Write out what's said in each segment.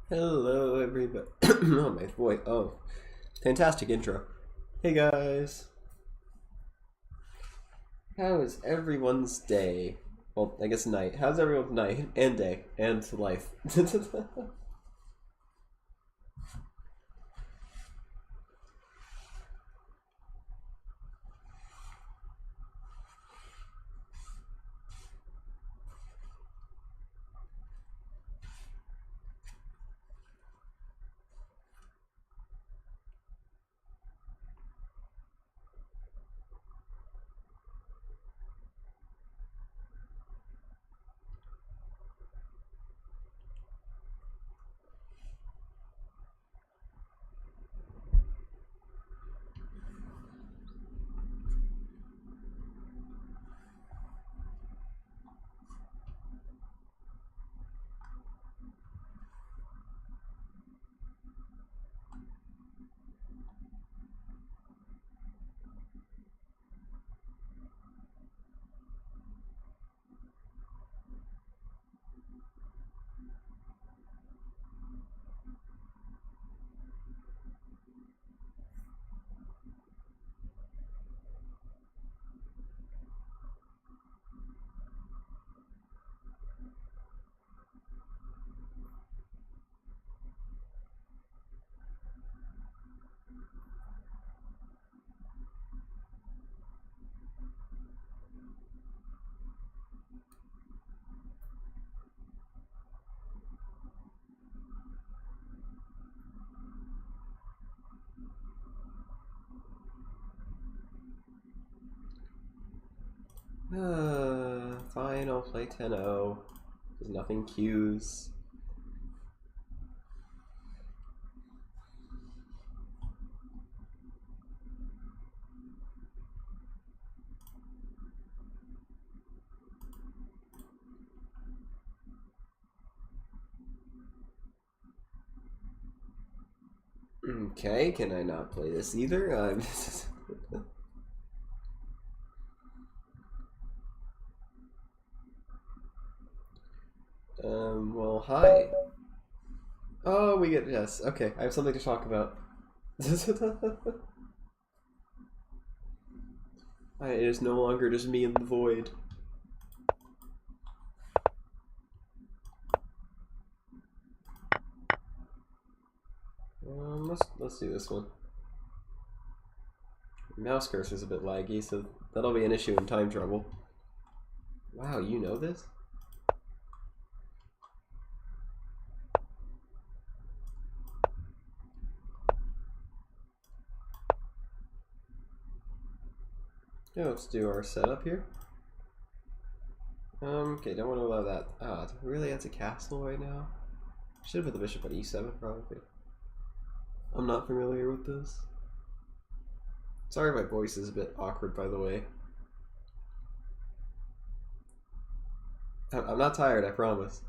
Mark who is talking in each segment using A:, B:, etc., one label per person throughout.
A: Hello, everybody. Oh, my voice. Oh, fantastic intro. Hey, guys. How is everyone's day? Well, I guess night. How's everyone's night and day and life? Fine, I'll play 10-0. There's nothing cues. Okay, can I not play this either? Well, hi. Oh, we get, yes, okay, I have something to talk about. It is no longer just me in the void. Let's do this one. Mouse cursor's a bit laggy, so that'll be an issue in time trouble. Wow, you know this? Yeah, let's do our setup here. Okay, don't want to allow that. Ah, it really that's a castle right now? Should have put the bishop on e7, probably. I'm not familiar with this. Sorry my voice is a bit awkward, by the way. I'm not tired, I promise.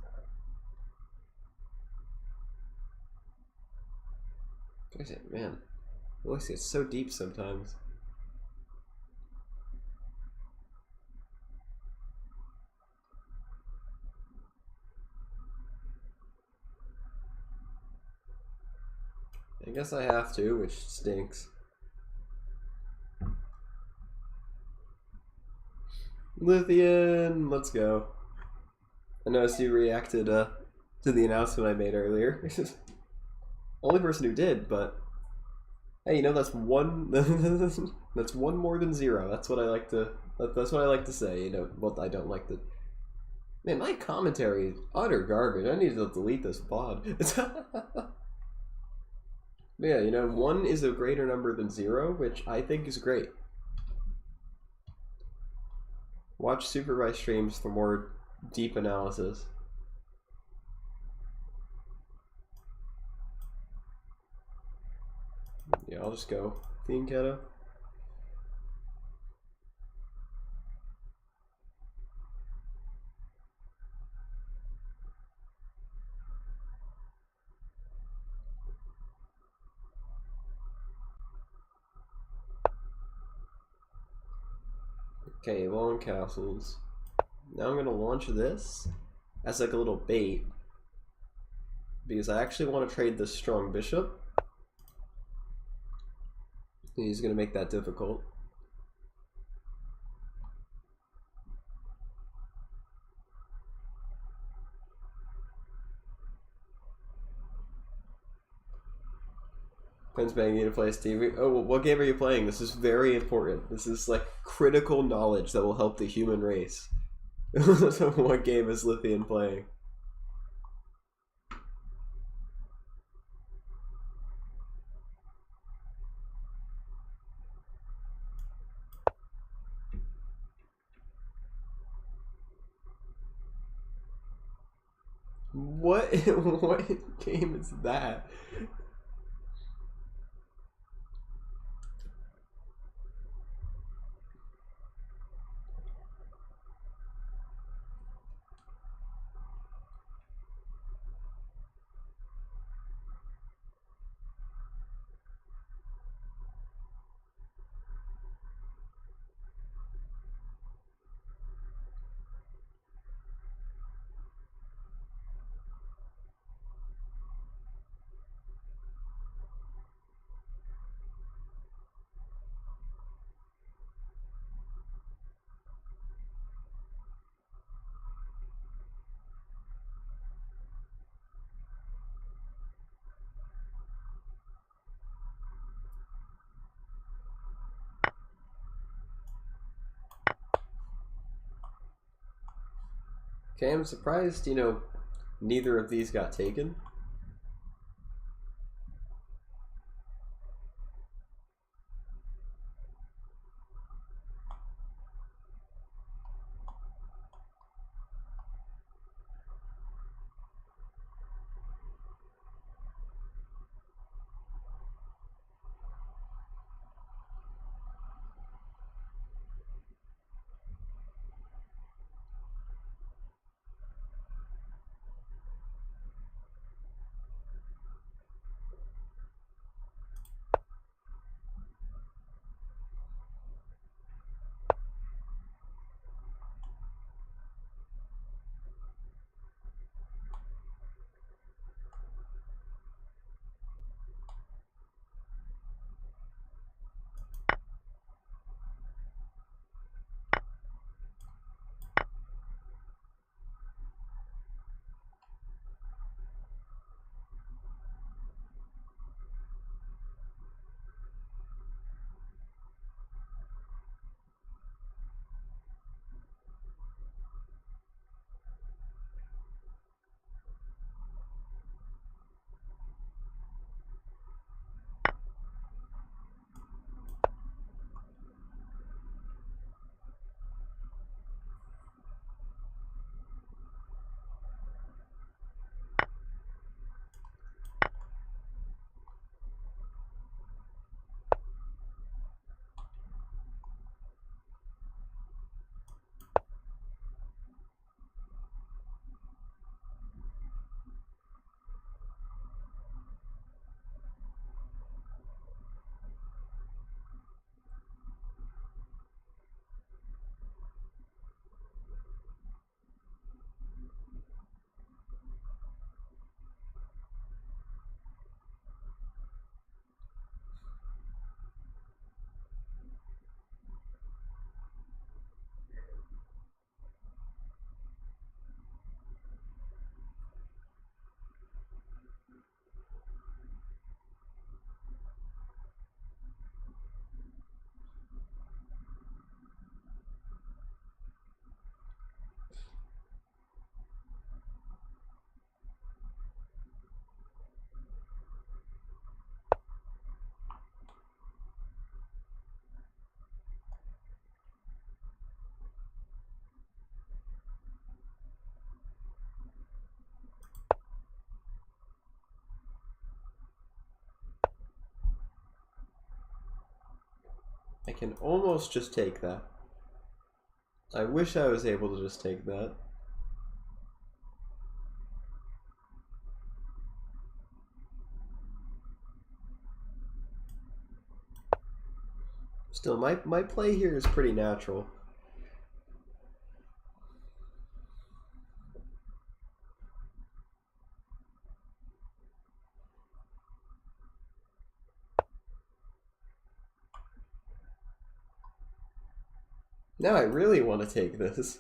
A: Man, the voice gets so deep sometimes. I guess I have to, which stinks. Lithian, let's go. I noticed you reacted to the announcement I made earlier. Only person who did, but hey, you know that's one. That's one more than zero. That's what I like to. That's what I like to say. You know, well, I don't like to. Man, my commentary is utter garbage. I need to delete this pod. Yeah, you know, one is a greater number than zero, which I think is great. Watch Superbri streams for more deep analysis. Yeah, I'll just go Fianchetto. Okay, long castles. Now I'm gonna launch this as like a little bait. because I actually want to trade this strong bishop. He's going to make that difficult. Quinn's begging you to play Stevie. Oh, well, what game are you playing? This is very important. This is like critical knowledge that will help the human race. So what game is Lithian playing? What what game is that? Okay, I'm surprised, you know, neither of these got taken. I can almost just take that. I wish I was able to just take that. Still, my play here is pretty natural. Now I really want to take this.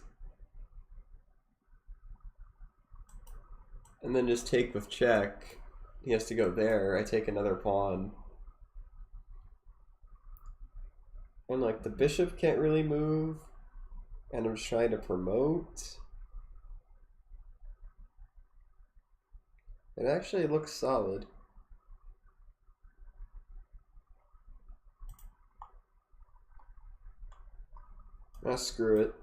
A: And then just take with check. He has to go there. I take another pawn. And like the bishop can't really move. And I'm trying to promote. It actually looks solid. Ah, screw it.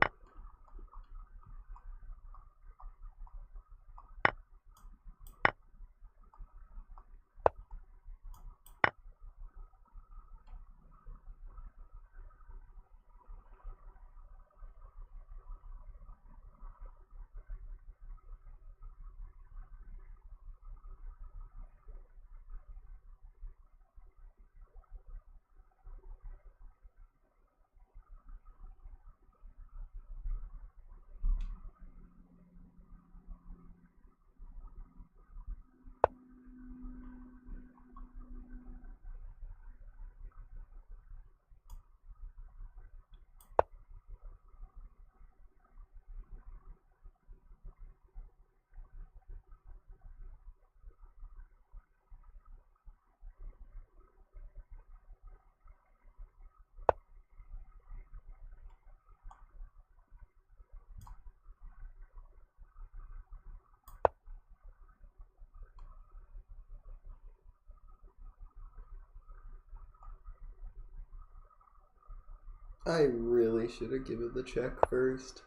A: I really should have given the check first.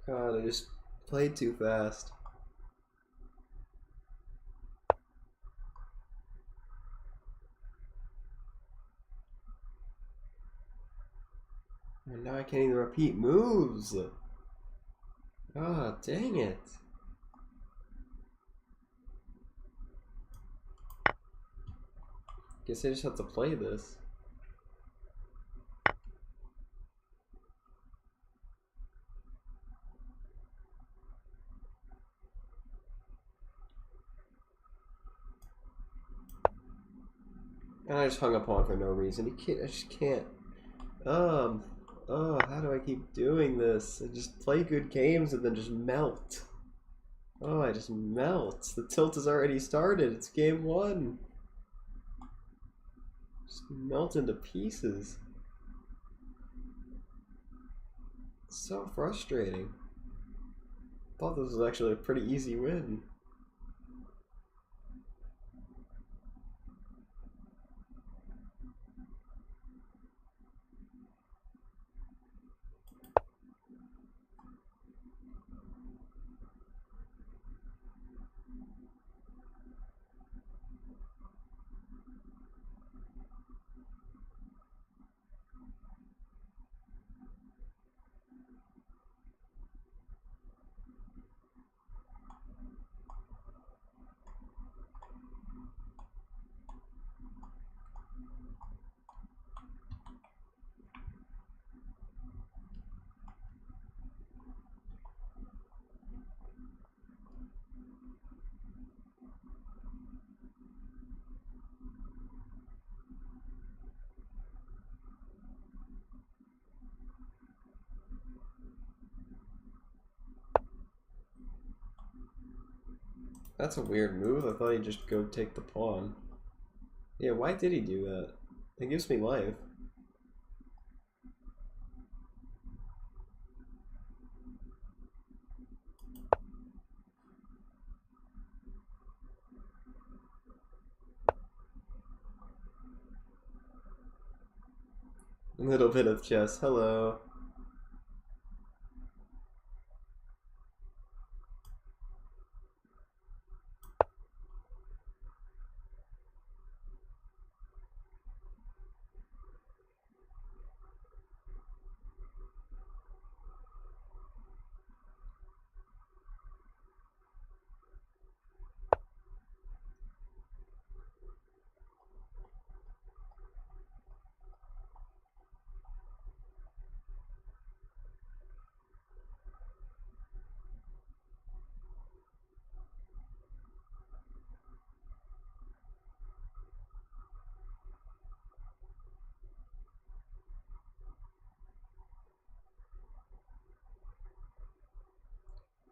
A: God, I just played too fast. And now I can't even repeat moves. Ah, dang it. Guess I just have to play this. And I just hung up on for no reason. I just can't. Oh, how do I keep doing this? I just play good games and then just melt. Oh, I just melt. The tilt has already started. It's game one. Just melt into pieces. It's so frustrating. Thought this was actually a pretty easy win. That's a weird move. I thought he'd just go take the pawn. Yeah, why did he do that? It gives me life. A little bit of chess. Hello.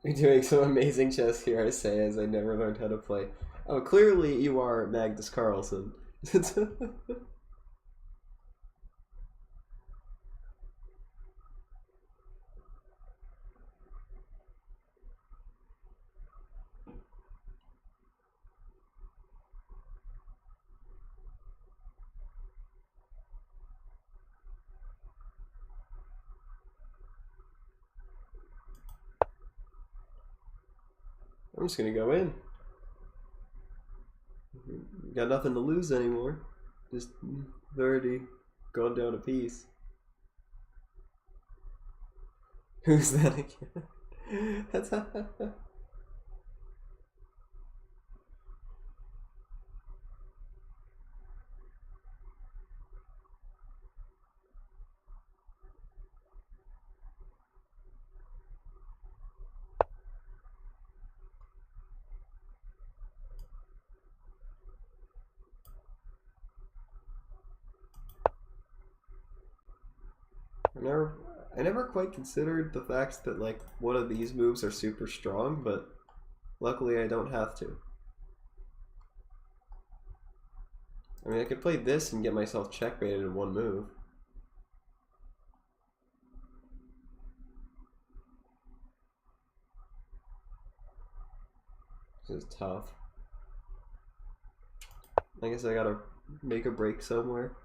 A: You're doing some amazing chess here, I say, as I never learned how to play. Oh, clearly you are Magnus Carlsen. I'm just gonna go in. Got nothing to lose anymore. Just already gone down a piece. Who's that again? That's I never quite considered the fact that like one of these moves are super strong, but luckily I don't have to. I mean, I could play this and get myself checkmated in one move. This is tough. I guess I gotta make a break somewhere.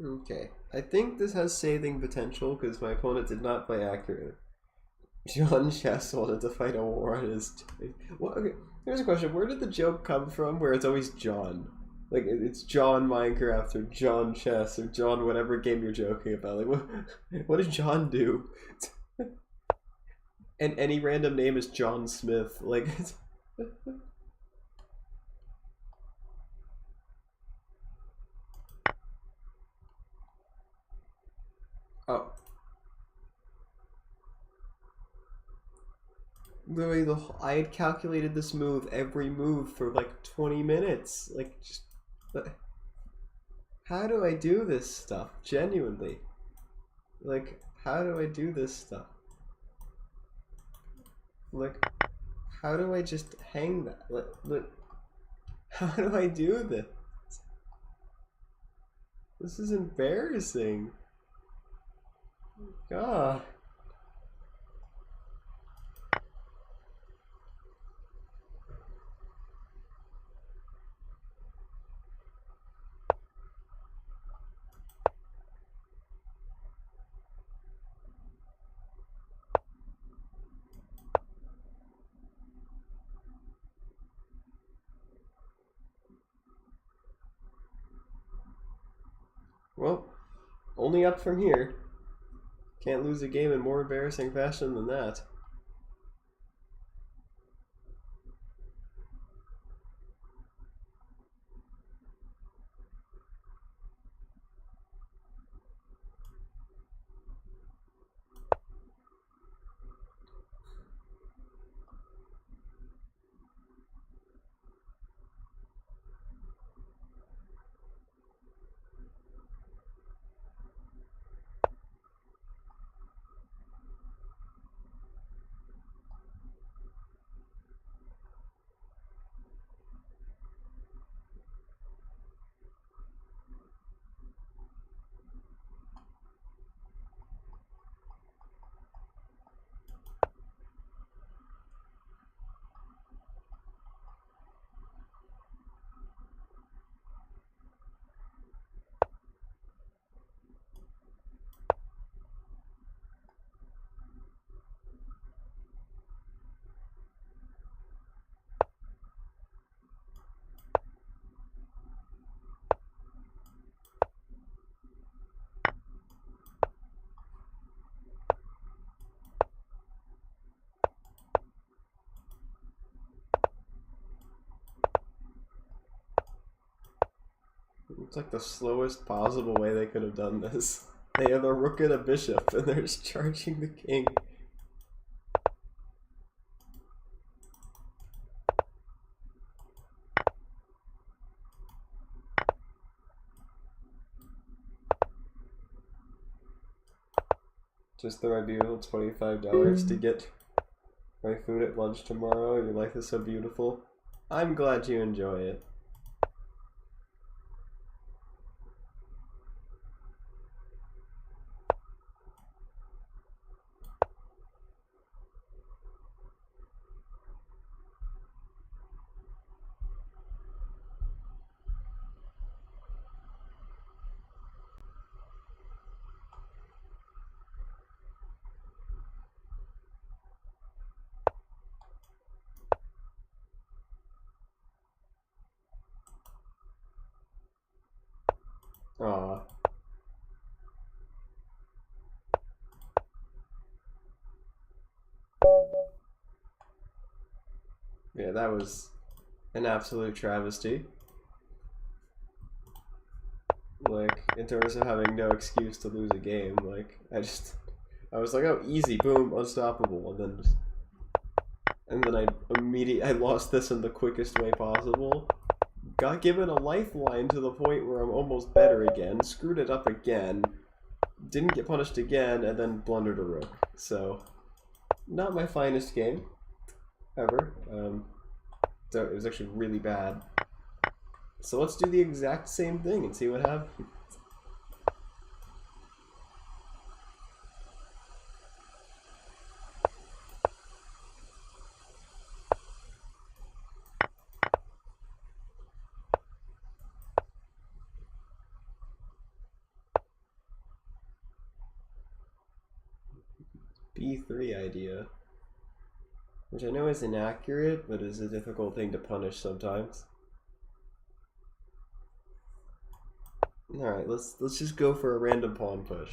A: Okay, I think this has saving potential because my opponent did not play accurately. John Chess wanted to fight a war on his team. Well, okay, here's a question. Where did the joke come from where it's always John? Like, it's John Minecraft or John Chess or John whatever game you're joking about. Like, what did John do? And any random name is John Smith. Like, oh. Literally, I had calculated this move, every move, for like 20 minutes. Like, just. How do I do this stuff? Genuinely. Like, how do I do this stuff? Like, how do I just hang that? Like, how do I do this? This is embarrassing. God. Well, only up from here. Can't lose a game in more embarrassing fashion than that. It's like the slowest possible way they could have done this. They have a rook and a bishop, and they're just charging the king. Just throw my beautiful $25 to get my food at lunch tomorrow. Your life is so beautiful. I'm glad you enjoy it. Aw. Yeah, that was an absolute travesty. Like, in terms of having no excuse to lose a game, like, I was like, oh, easy, boom, unstoppable, and then I lost this in the quickest way possible. Got given a lifeline to the point where I'm almost better again, screwed it up again, didn't get punished again, and then blundered a rook. So, not my finest game ever. So it was actually really bad. So let's do the exact same thing and see what happens. B3 idea, which I know is inaccurate, but is a difficult thing to punish sometimes. Alright, let's just go for a random pawn push.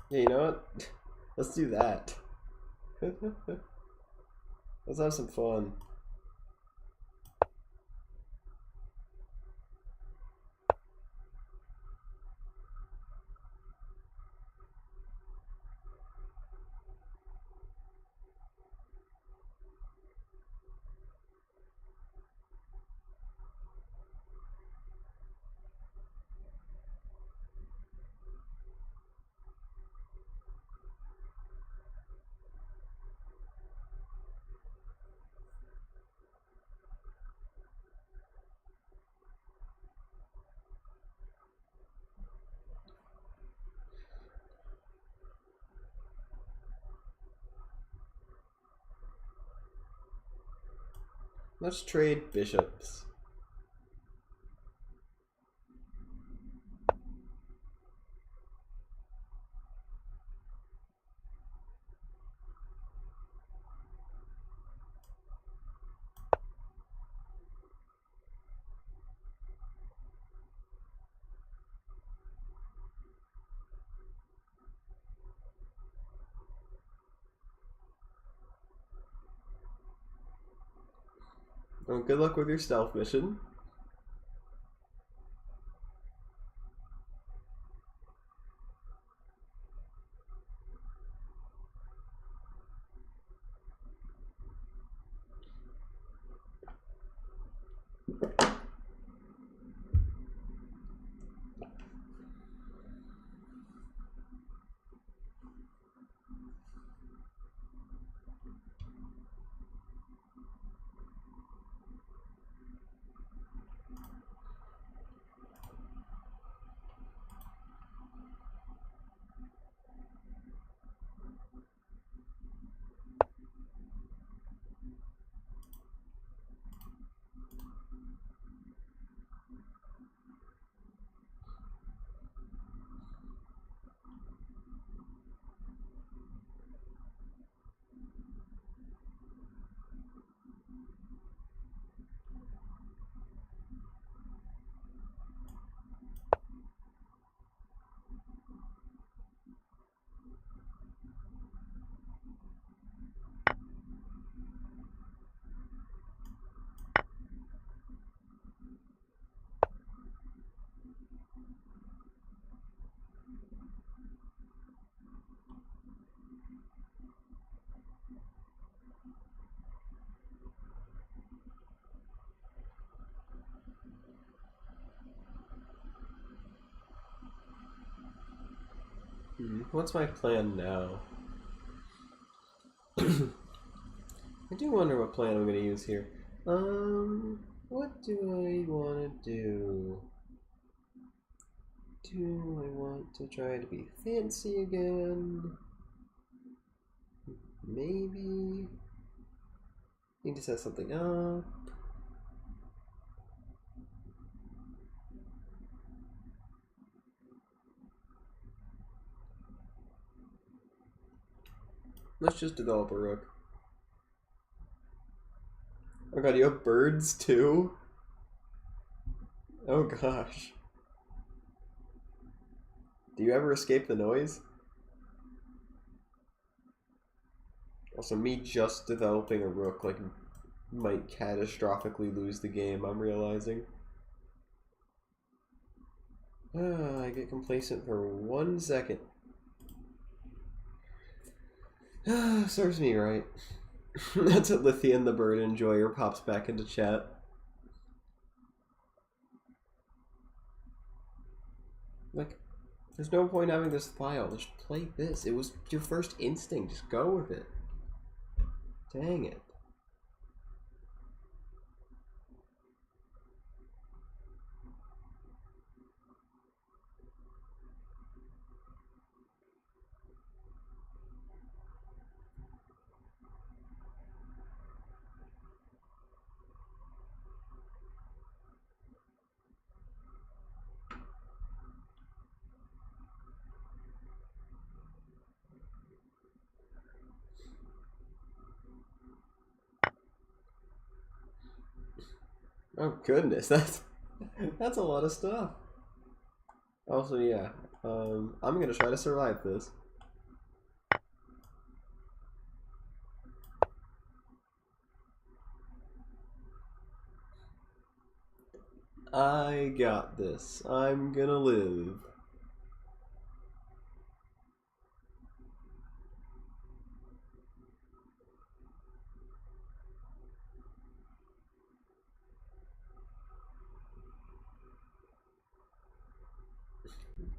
A: Yeah, you know what? Let's do that. Let's have some fun. Let's trade bishops. Well, good luck with your stealth mission. what's my plan now? I do wonder what plan I'm going to use here. What do I want to do? Do I want to try to be fancy again? Maybe. Need to set something up. Let's just develop a rook. Oh god, you have birds too? Oh gosh. Do you ever escape the noise? Also, me just developing a rook, like, might catastrophically lose the game, I'm realizing. I get complacent for 1 second. Serves me right. That's what Lithian the Bird Enjoyer pops back into chat. Like, there's no point having this file. Just play this. It was your first instinct. Just go with it. Dang it. Oh goodness, that's a lot of stuff. Also, yeah, I'm gonna try to survive this. I got this. I'm gonna live.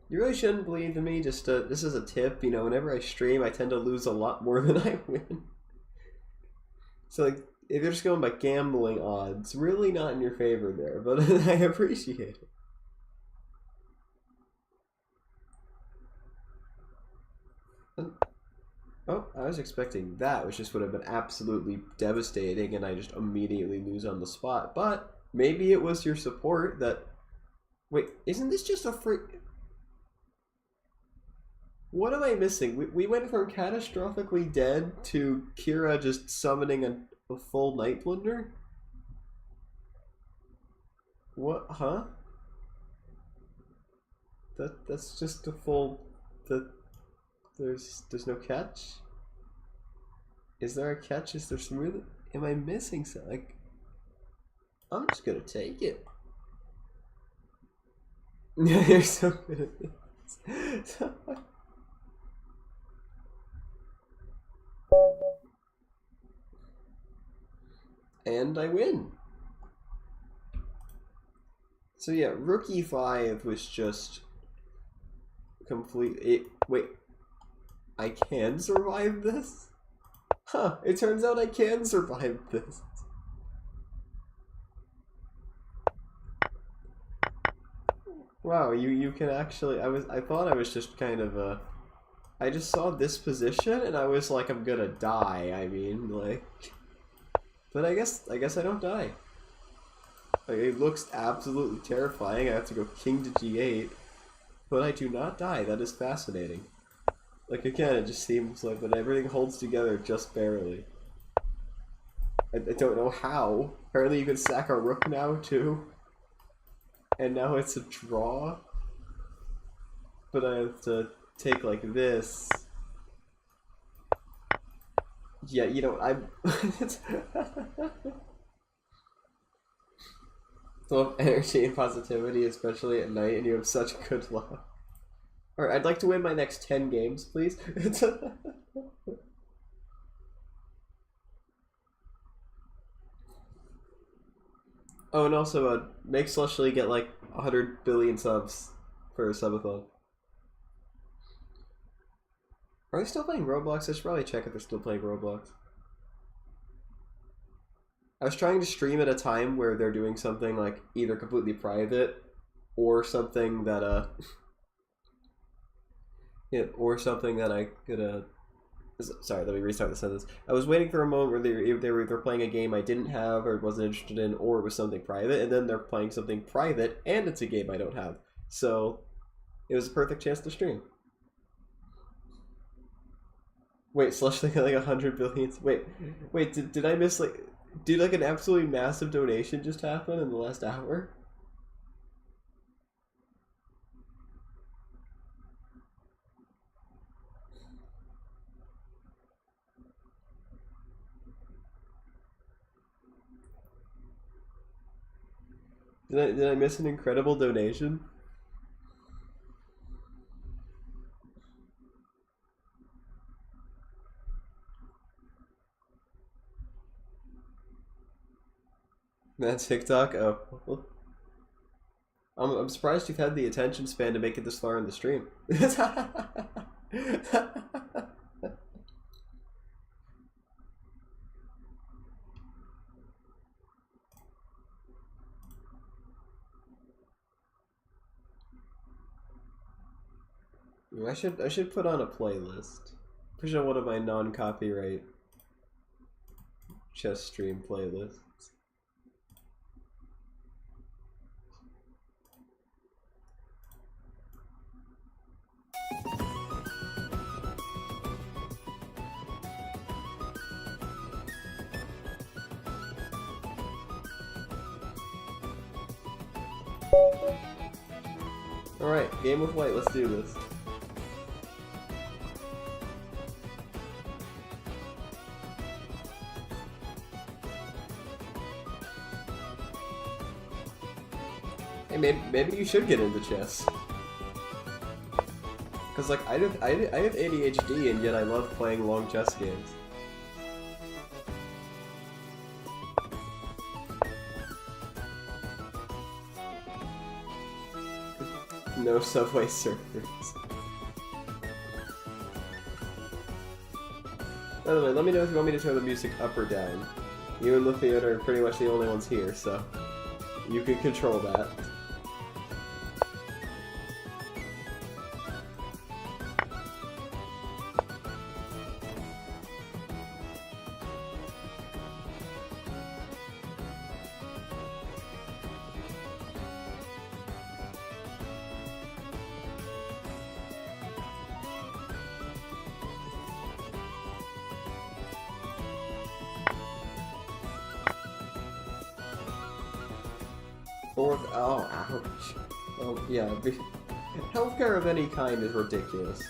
A: You really shouldn't believe in me. Just this is a tip. You know, whenever I stream, I tend to lose a lot more than I win. So, like, if you're just going by gambling odds, really not in your favor there. But I appreciate it. Oh, I was expecting that, which just would have been absolutely devastating, and I just immediately lose on the spot. But maybe it was your support that. Wait, isn't this just a free? What am I missing? We went from catastrophically dead to Kira just summoning a full Night Blunder? What? Huh? That's just a full. There's no catch. Is there a catch? Is there some really? Am I missing something? Like, I'm just gonna take it. You're so good at this. And I win. So yeah, Rook E5 was just complete. Wait, I can survive this? Huh, it turns out I can survive this. Wow, you can actually. I thought I was just kind of I just saw this position and I was like, I'm gonna die. I mean, like, but I guess I don't die. Like, it looks absolutely terrifying. I have to go king to g8, but I do not die. That is fascinating. Like, again, it just seems like that everything holds together just barely. I don't know how. Apparently, you can sack a rook now too. And now it's a draw. But I have to take like this. Yeah, you know, I'm. Full of energy and positivity, especially at night, and you have such good luck. Alright, I'd like to win my next 10 games, please. Oh, and also, make Celestially get like 100 billion subs for a subathon. Are they still playing Roblox? I should probably check if they're still playing Roblox. I was trying to stream at a time where they're doing something like either completely private or something that yeah, or something that I could sorry, let me restart the sentence. I was waiting for a moment where they were either playing a game I didn't have or wasn't interested in, or it was something private, and then they're playing something private and it's a game I don't have. So it was a perfect chance to stream. Wait, Slush like 100 billions. Wait, did I miss like? Did like an absolutely massive donation just happen in the last hour? Did I miss an incredible donation? That TikTok? Oh. I'm surprised you've had the attention span to make it this far in the stream. I should put on a playlist. Push on one of my non-copyright chess stream playlists. Alright, game of white, let's do this. Hey, maybe you should get into chess. Cause like I have ADHD and yet I love playing long chess games. No Subway surfers. By the way, let me know if you want me to turn the music up or down. You and Lithia are pretty much the only ones here, so you can control that. Oh, ouch. Oh, yeah. Healthcare of any kind is ridiculous.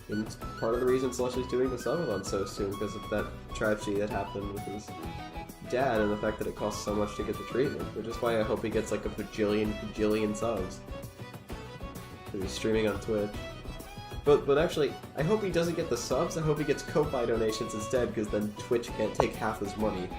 A: And it's part of the reason Slush is doing the subathon so soon, because of that tragedy that happened with his dad and the fact that it costs so much to get the treatment. Which is why I hope he gets like a bajillion subs. Because he's streaming on Twitch. But actually, I hope he doesn't get the subs, I hope he gets Ko-Fi donations instead, because then Twitch can't take half his money.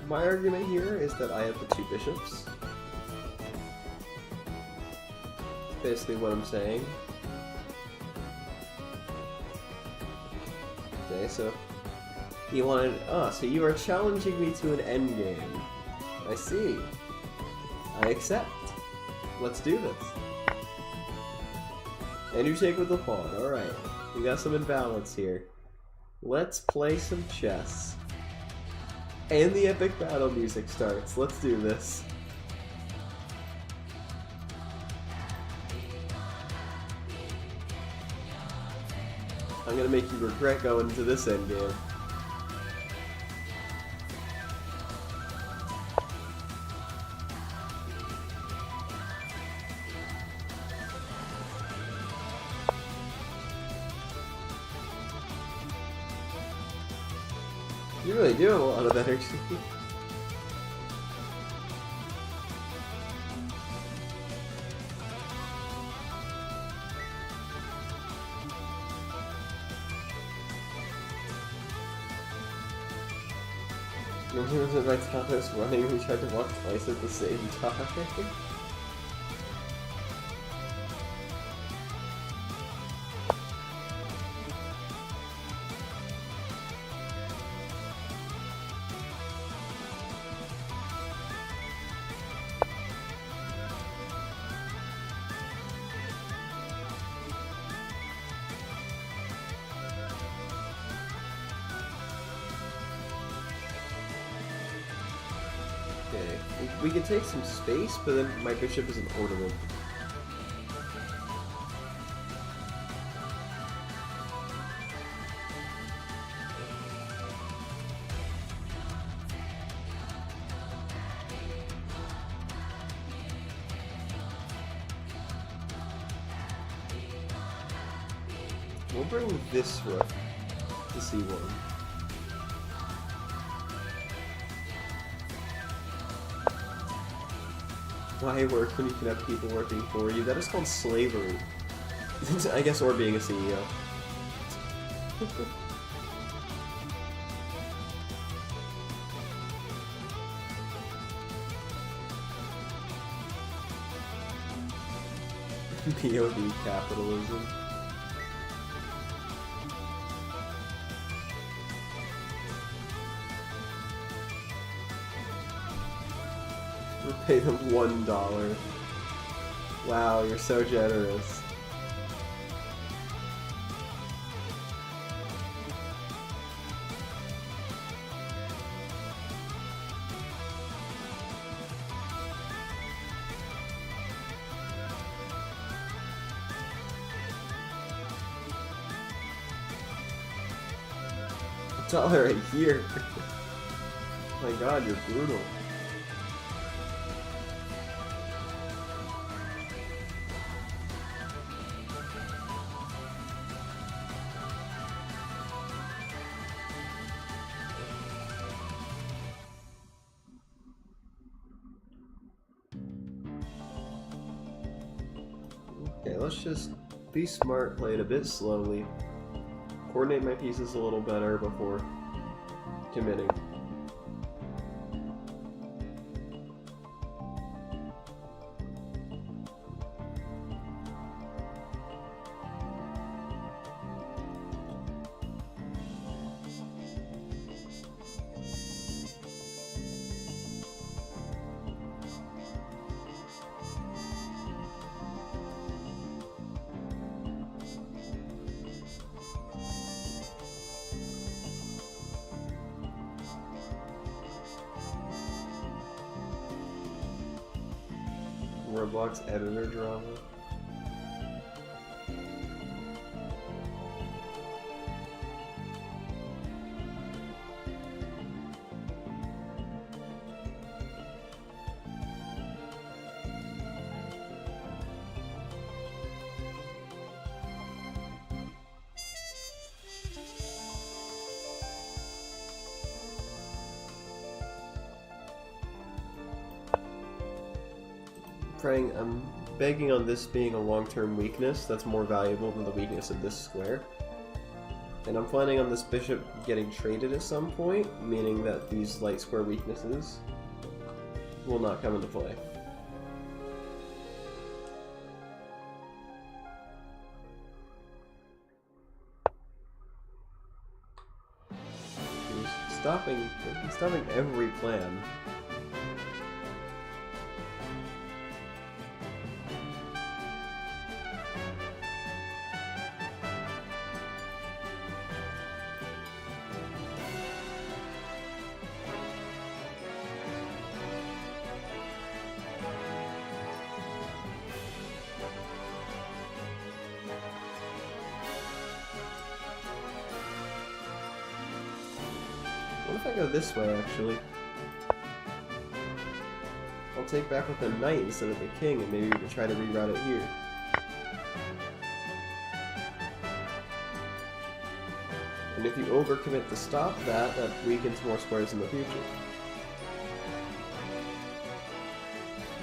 A: My argument here is that I have the two bishops. Basically what I'm saying. Okay, so you wanted so you are challenging me to an endgame. I see. I accept. Let's do this. And you take with the pawn. Alright. We got some imbalance here. Let's play some chess. And the epic battle music starts. Let's do this. I'm gonna make you regret going into this endgame. You really do have a lot of energy. When he was at my Thomas running, we tried to walk twice at the same time. Okay, we can take some space, but then my bishop is an ornament. We'll bring this rook to C1. Why work when you can have people working for you? That is called slavery. I guess, or being a CEO. POV capitalism. We'll pay them $1. Wow, you're so generous. $1 a year. Oh my god, you're brutal. Okay, let's just be smart, play it a bit slowly, coordinate my pieces a little better before committing. Roblox editor drama. I'm begging on this being a long-term weakness that's more valuable than the weakness of this square. And I'm planning on this bishop getting traded at some point, meaning that these light square weaknesses will not come into play. He's stopping every plan. What if I go this way, actually? I'll take back with the knight instead of the king, and maybe we can try to reroute it here. And if you overcommit to stop that, that weakens more squares in the future.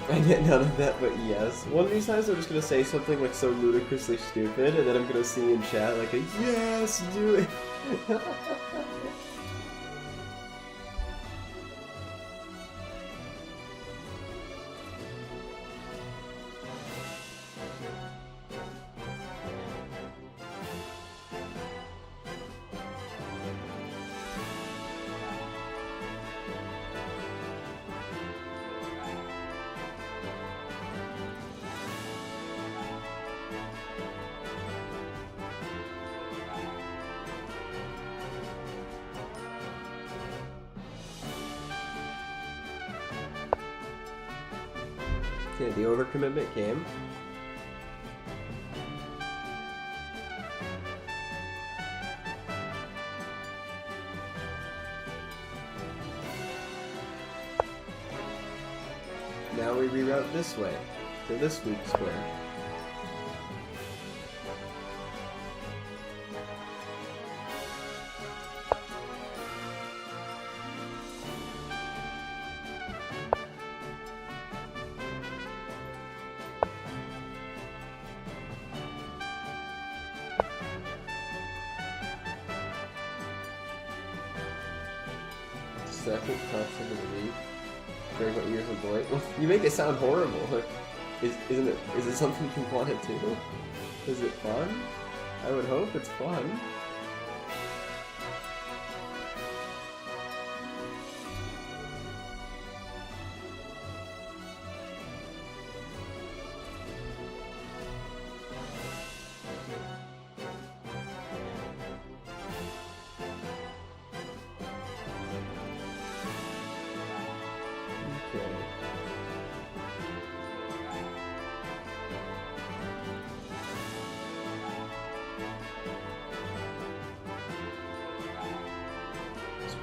A: I get none of that, but yes. One of these times I'm just gonna say something like so ludicrously stupid, and then I'm gonna see in chat like a yes, do it. Okay, the overcommitment came. Now we reroute this way, to this weak square. Second possibility. During what years of boy? Well, you make it sound horrible. Like, isn't it? Is it something you want to do? Is it fun? I would hope it's fun.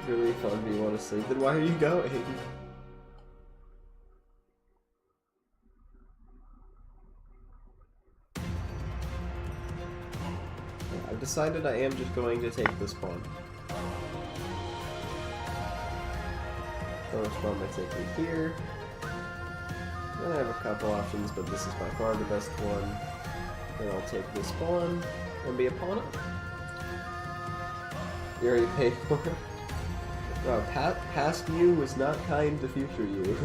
A: Really fun, but you want to sleep, then why are you going? I've decided I am just going to take this pawn. First pawn might take me here. Then I have a couple options, but this is by far the best one. Then I'll take this pawn and be a pawn up. You already paid for it. Wow, past you was not kind to future you.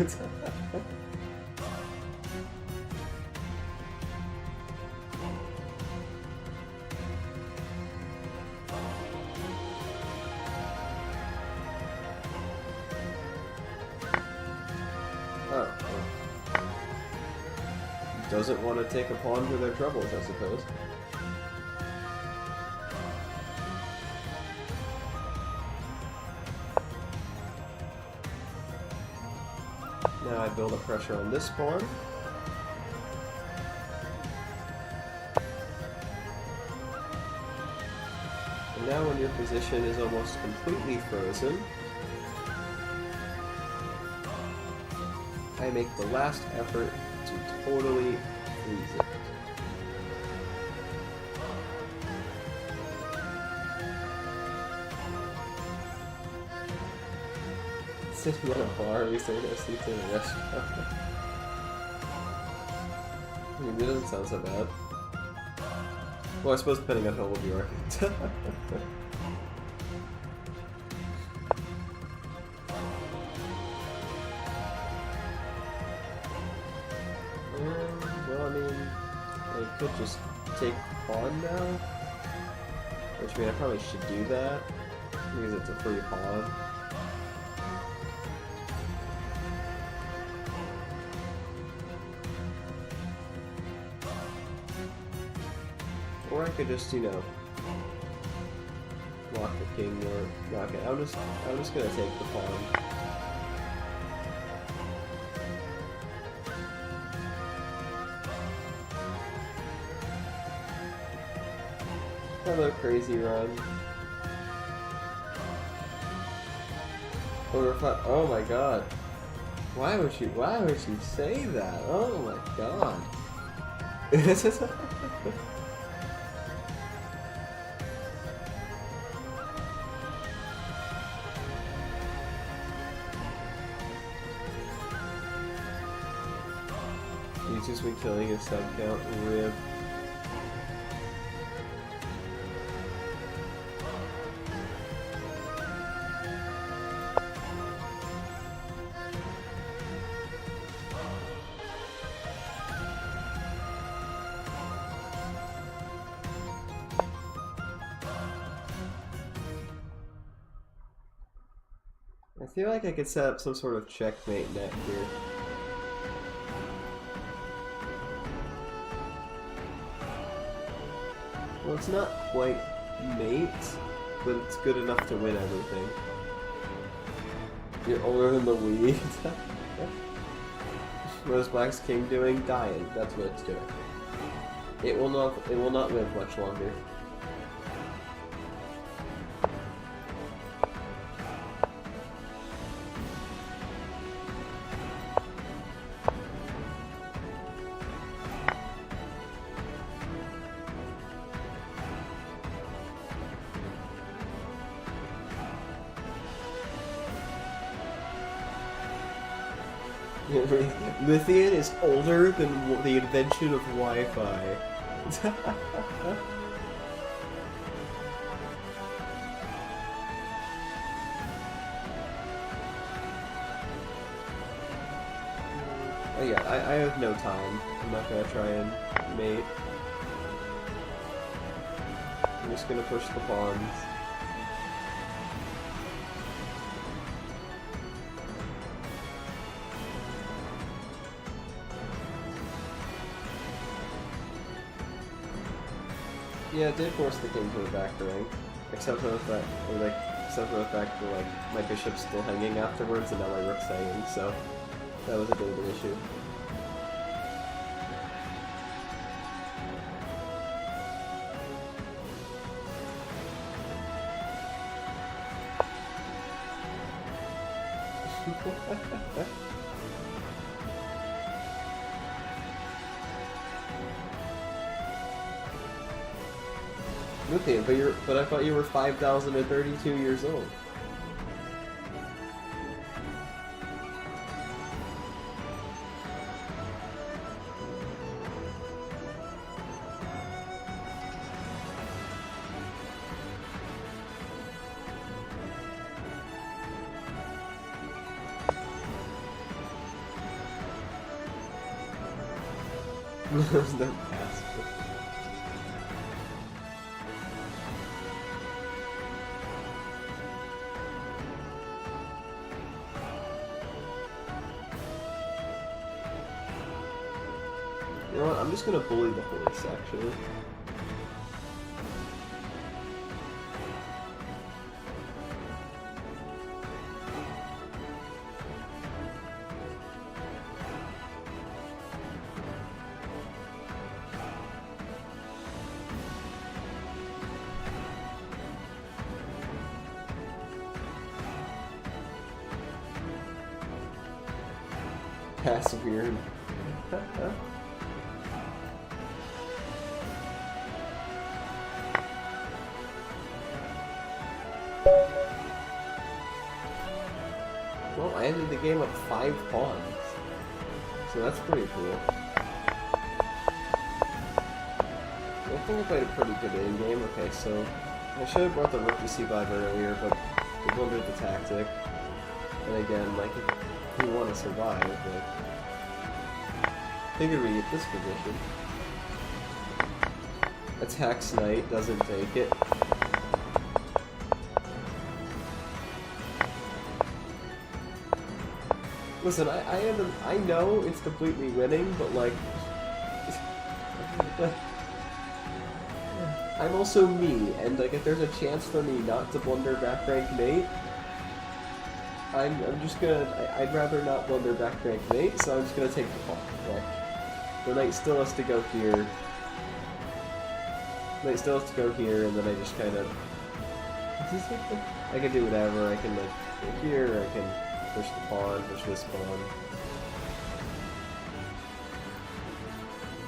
A: Oh. Doesn't want to take a pawn to their troubles, I suppose. Now I build up pressure on this pawn. And now when your position is almost completely frozen, I make the last effort to totally freeze it. Sitting at a bar, we say no sleep in a restaurant. I mean, it doesn't sound so bad. Well, I suppose depending on how old you are. Well, I mean, I could just take pawn now. Which, I mean, I probably should do that. Because it's a free pawn. Or I could just, you know, lock the king or lock it. I'm just gonna take the pawn. Hello, crazy run. Oh my god. Why would you say that? Oh my god. He's just been killing his sub count. Rip. I feel like I could set up some sort of checkmate net here. Well, it's not quite mate, but it's good enough to win everything. You're older than the weed. What is Black's King doing? Dying. That's what it's doing. It will not live much longer. Lithium is older than the invention of Wi-Fi. Oh yeah, I have no time. I'm not gonna try and mate. I'm just gonna push the pawns. Yeah, it did force the king to the back rank, except for the fact, that my bishop's still hanging afterwards, and now my rook's hanging. So that was a bit of an issue. Okay, but I thought you were 5,032 years old. The past. You know what? I'm just gonna bully the horse, actually. That's weird. Well, I ended the game up 5 pawns, so that's pretty cool. I think I played a pretty good in-game. Okay, so I should have brought the rook to c5 earlier, but we blundered the tactic. And again, like, if you want to survive, like, figured we get this position. Attacks knight, doesn't take it. Listen, I know it's completely winning, but like, I'm also me, and like if there's a chance for me not to blunder back rank mate, I'm just gonna, I'd rather not blunder back rank mate, so I'm just gonna take the pawn. Like, the knight still has to go here. Knight still has to go here, and then I just kind of, I can do whatever. I can like go here, I can push the pawn, push this pawn.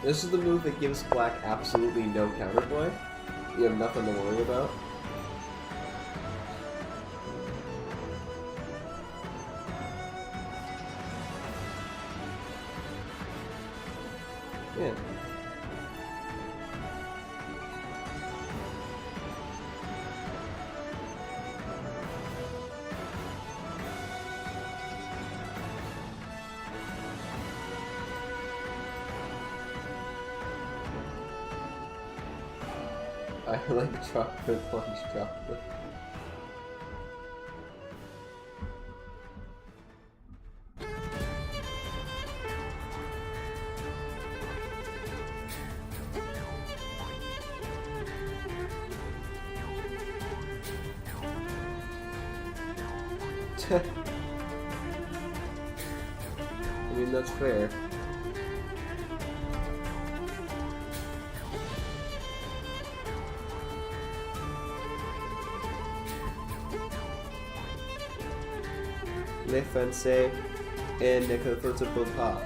A: This is the move that gives black absolutely no counterplay. You have nothing to worry about. Yeah. I like chocolate lunch chocolate. I mean, that's fair. Les Français and ne comfortable pas.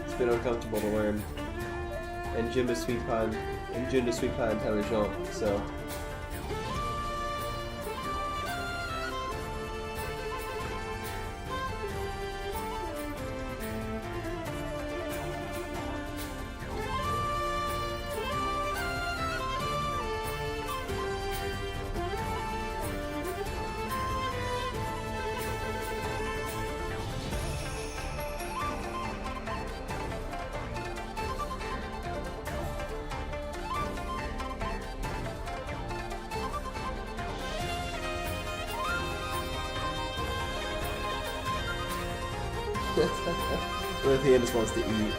A: It's been uncomfortable to learn. And je ne suis pas intelligent, so... Lithian just wants to eat.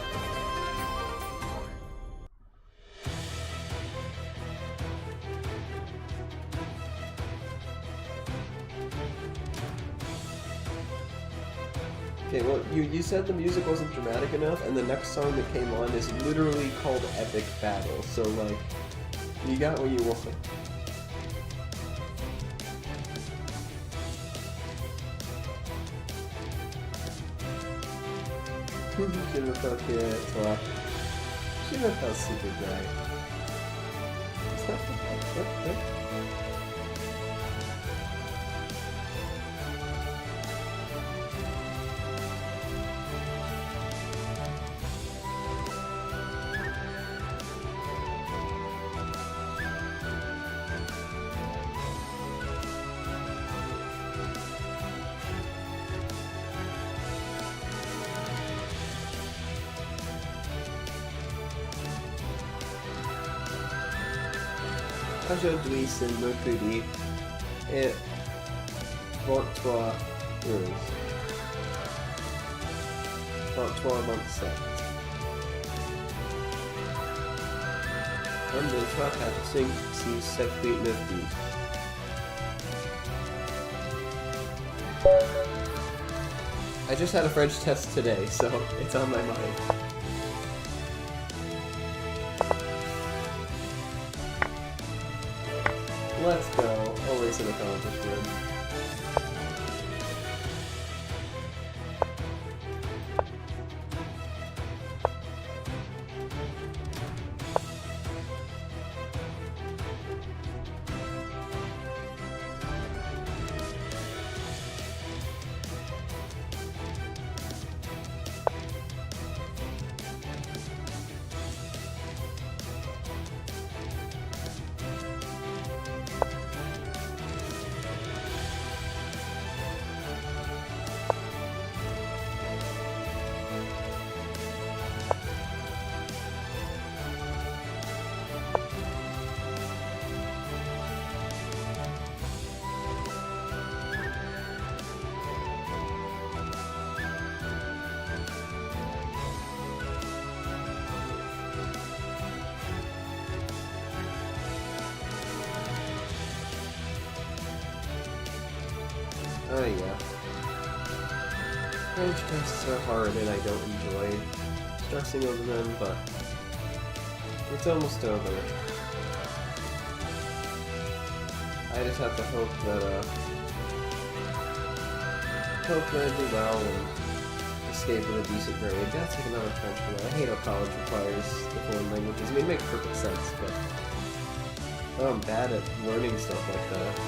A: Okay, well, you said the music wasn't dramatic enough, and the next song that came on is literally called Epic Battle, so, like, you got what you wanted. Je m'appelle toi. Je m'appelle Superbri. Aujourd'hui c'est mercredi et 23 heures. 23:27. 1, 2, 3, 4, 5, 6, 7, 8, 9, 10. I just had a French test today, so it's on my mind. Let's go. Always an accomplishment. Oh yeah. French tests are hard and I don't enjoy stressing over them, but it's almost over. I just have to hope that I do well and escape with a decent grade. That's like another French one. I hate how college requires the foreign languages. I mean, it makes perfect sense, but I'm bad at learning stuff like that.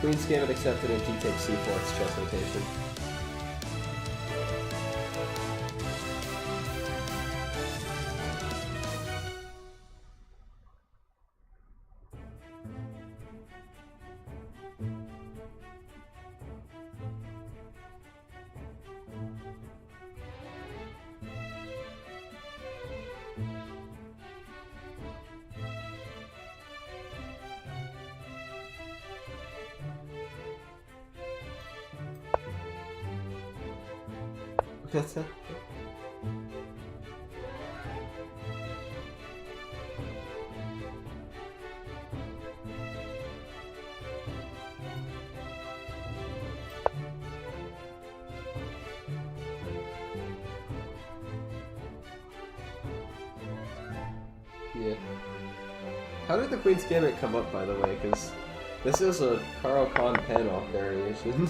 A: Queen's Gambit accepted and G takes C4th chess rotation. Yeah. How did the Queen's Gambit come up, by the way? Because this is a Carl Khan Panoff variation.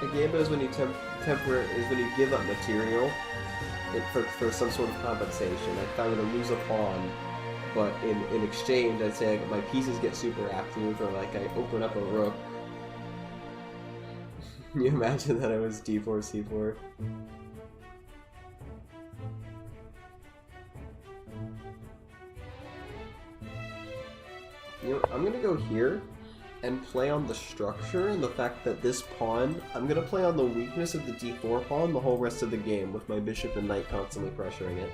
A: A gambit is when you when you give up material for some sort of compensation. Like if I were to lose a pawn, but in exchange I'd say like, my pieces get super active, or like I open up a rook. Can you imagine that I was d4, c4? You know, I'm gonna go here and play on the structure and the fact that this pawn, I'm gonna play on the weakness of the d4 pawn the whole rest of the game with my bishop and knight constantly pressuring it.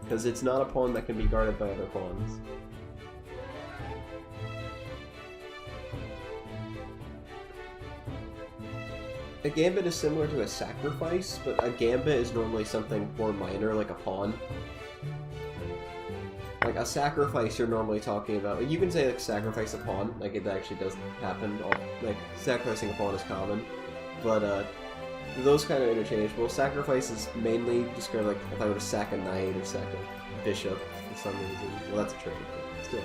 A: Because it's not a pawn that can be guarded by other pawns. A gambit is similar to a sacrifice, but a gambit is normally something more minor, like a pawn. Like, a sacrifice you're normally talking about, like, you can say, like, sacrifice a pawn, like, it actually does happen, like, sacrificing a pawn is common, but, those kind of interchangeable. Sacrifice is mainly just kind of like, if I were to sack a knight or sack a bishop for some reason. Well, that's a trade, but still.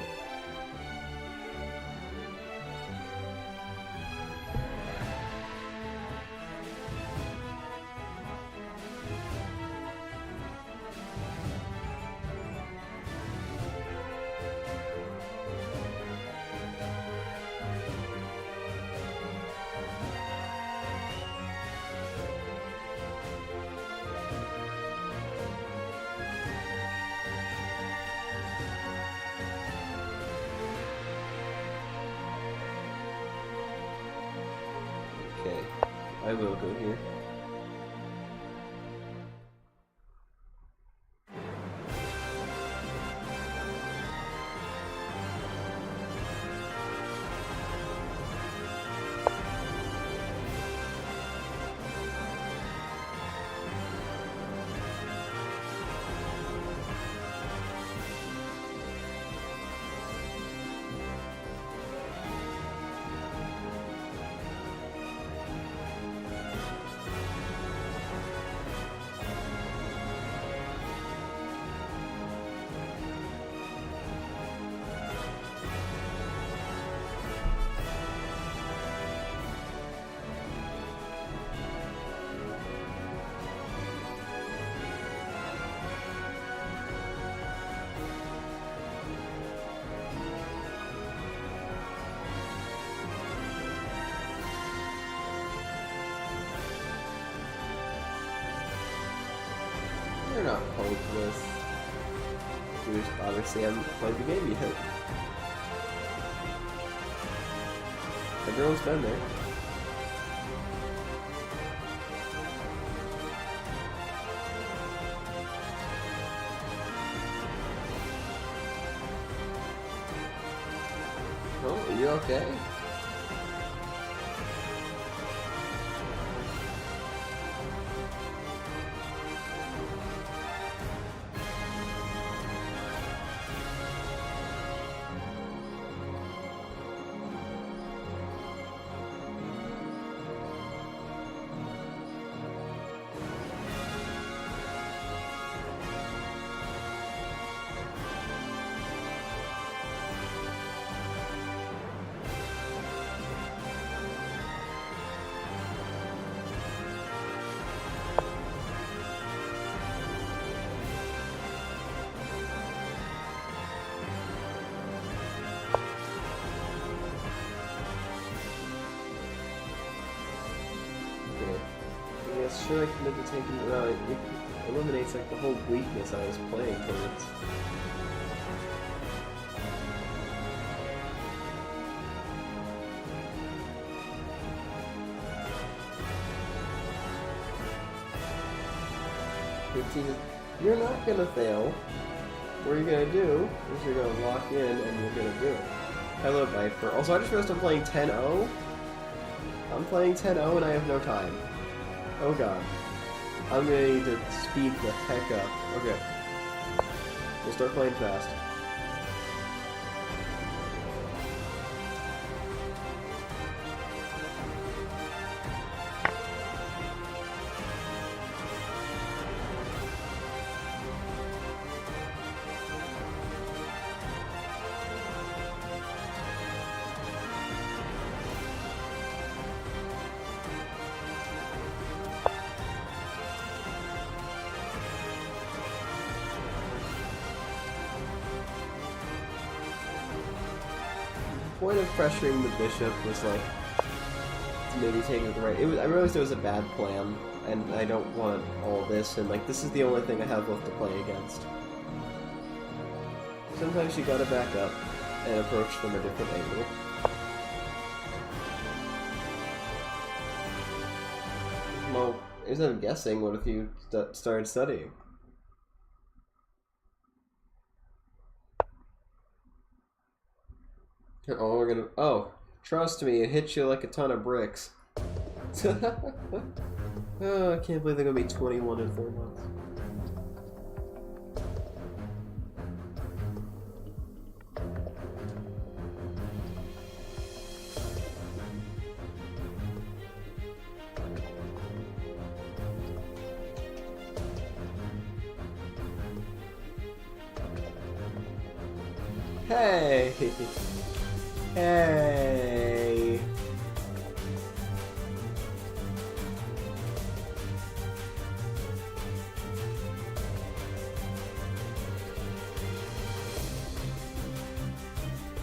A: Okay, I will go here. You're not hopeless. You just obviously haven't played the game yet. Everyone's been there. Oh, are you okay? should I commit to taking... No, it eliminates like the whole weakness I was playing towards. You're not gonna fail. What you're gonna do is you're gonna lock in and you're gonna do it. Hello, Viper. Also, I just realized I'm playing 10-0. I'm playing 10-0 and I have no time. Oh god. I'm gonna need to speed the heck up. Okay. We'll start playing fast. The point of pressuring the bishop was like to maybe take it the right. I realized it was a bad plan, and I don't want all this. And like this is the only thing I have left to play against. Sometimes you gotta back up and approach from a different angle. Well, instead of guessing, what if you started studying? Oh, we're gonna. Oh, trust me, it hits you like a ton of bricks. Oh, I can't believe they're gonna be 21 in 4 months. Hey! Hey!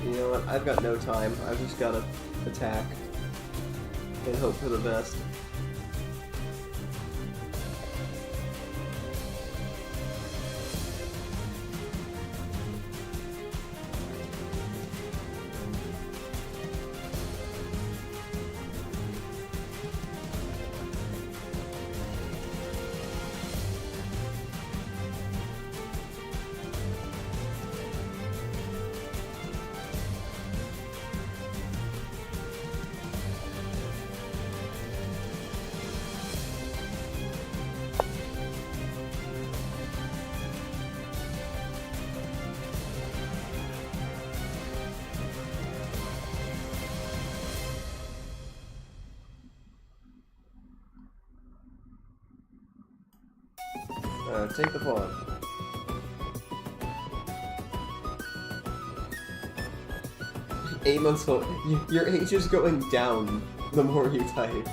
A: You know what? I've got no time. I've just gotta attack and hope for the best. Take the pawn. Eight months old. Your age is going down the more you type.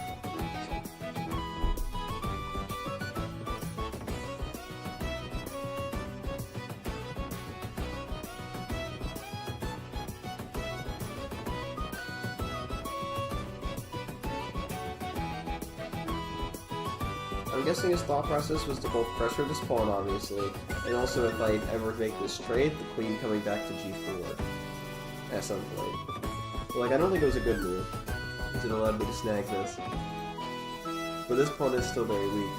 A: I'm guessing his thought process was to both pressure this pawn, obviously, and also if I ever make this trade, the queen coming back to g4 at some point. But, like, I don't think it was a good move, because it allowed me to snag this. But this pawn is still very weak.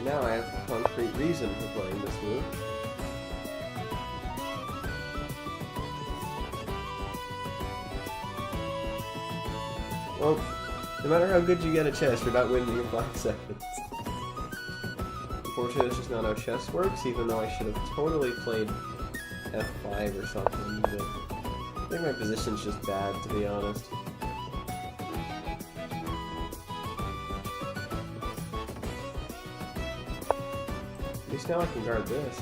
A: Now I have a concrete reason for playing this move. Well, no matter how good you get at chess, you're not winning in 5 seconds. Unfortunately, it's just not how chess works, even though I should have totally played f5 or something. But I think my position's just bad, to be honest. At least now I can guard this.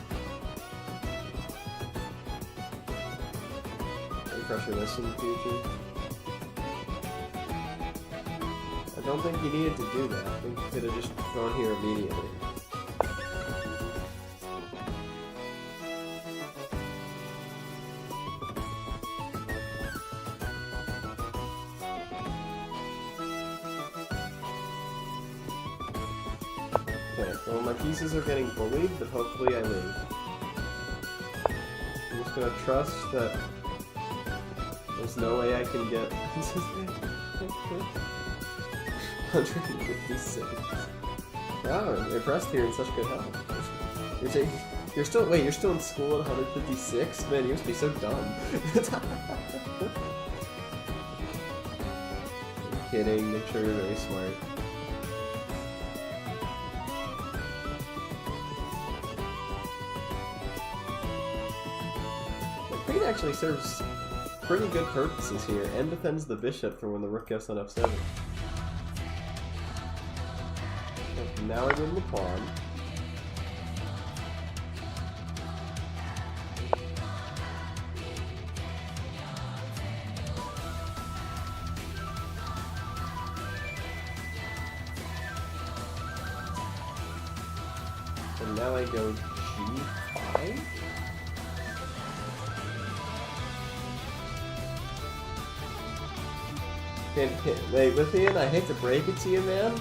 A: Maybe pressure this in the future. I don't think he needed to do that. I think he could have just gone here immediately. Okay, well my pieces are getting bullied, but hopefully I leave. I'm just gonna trust that there's no way I can get 156. Wow, I'm impressed here in such good health. You're still in school at 156? Man, you must be so dumb. I'm kidding, make sure you're very smart. Queen actually serves pretty good purposes here, and defends the bishop for when the rook goes on f7. Okay, now I win the pawn. And now I go g5? Wait, Lithian, I hate to break it to you, man.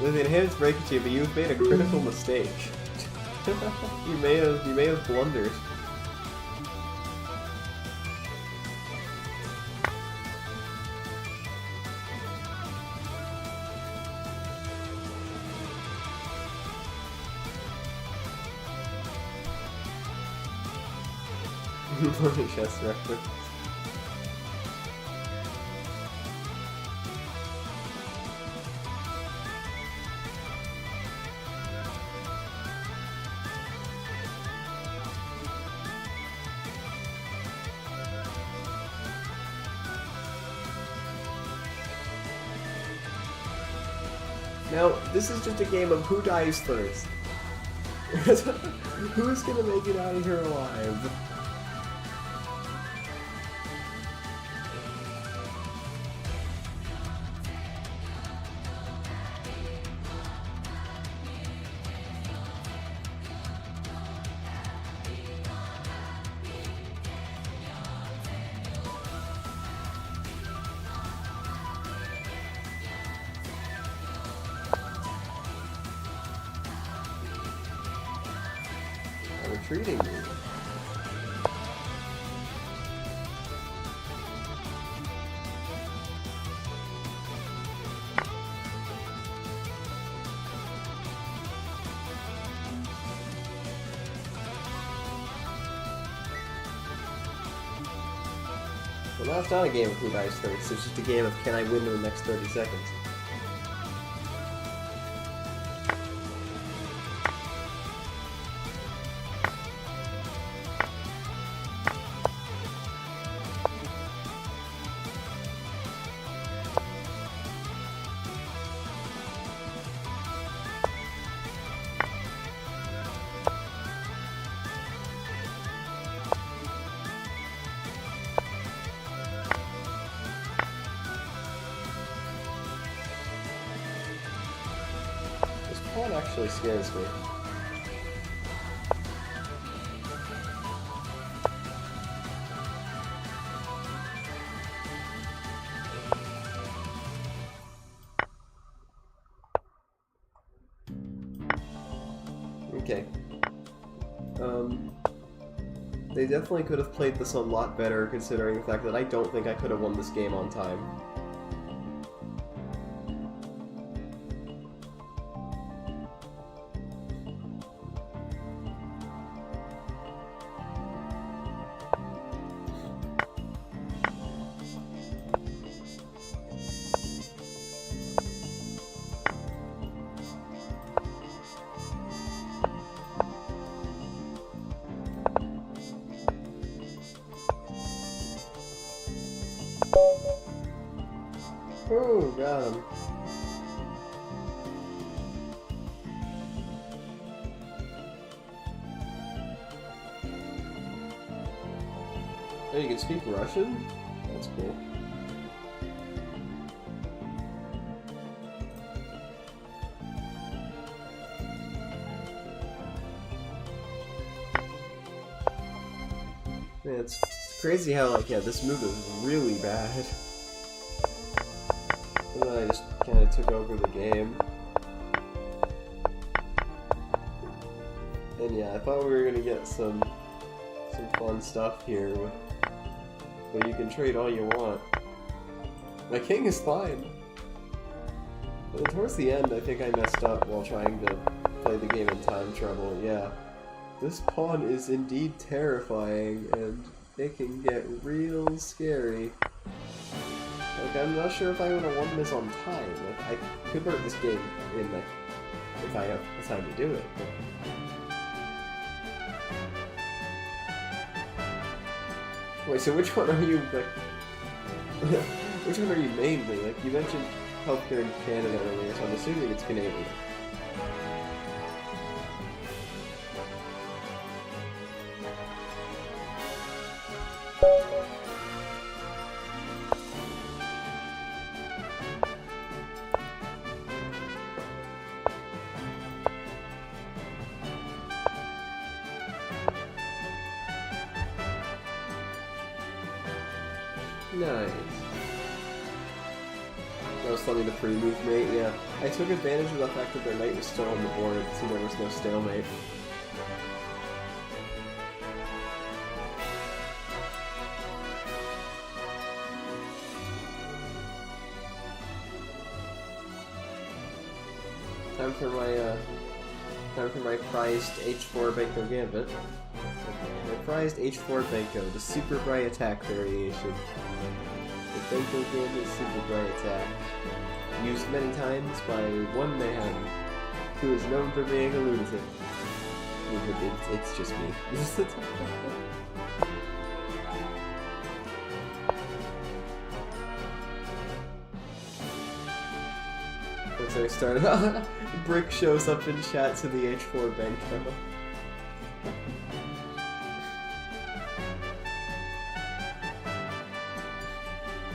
A: Lithian, I hate to break it to you, but you've made a critical mistake. you may have blundered. Chess reference. Now, this is just a game of who dies first. Who's gonna make it out of here alive? Retreating me. Well, now it's not a game of who dies first, it's just a game of can I win in the next 30 seconds. That actually scares me. Okay. They definitely could have played this a lot better, considering the fact that I don't think I could have won this game on time. Ooh, got him. Oh, you can speak Russian? That's cool. Yeah, it's crazy how, like, yeah, this move is really bad. And then I just kind of took over the game. And yeah, I thought we were gonna get some fun stuff here, but you can trade all you want. My king is fine. But towards the end, I think I messed up while trying to play the game in time trouble. Yeah, this pawn is indeed terrifying, and it can get real scary. Like, I'm not sure if I would have won this on time. Like, I could start this game in, like, if I have the time to do it. But... Wait, so which one are you, like, which one are you mainly? Like, you mentioned healthcare in Canada earlier, so I'm assuming it's Canadian. Nice. That was funny, the pre-move mate, yeah. I took advantage of the fact that their knight was still on the board, so there was no stalemate. Time for my prized H4 Benko Gambit. My prized H4 Benko, the Superbri attack variation. The Benko Gambit Superbri attack. Used many times by one man who is known for being a lunatic. It's just me. Once I started, Brick shows up in chat to the H4 Benko.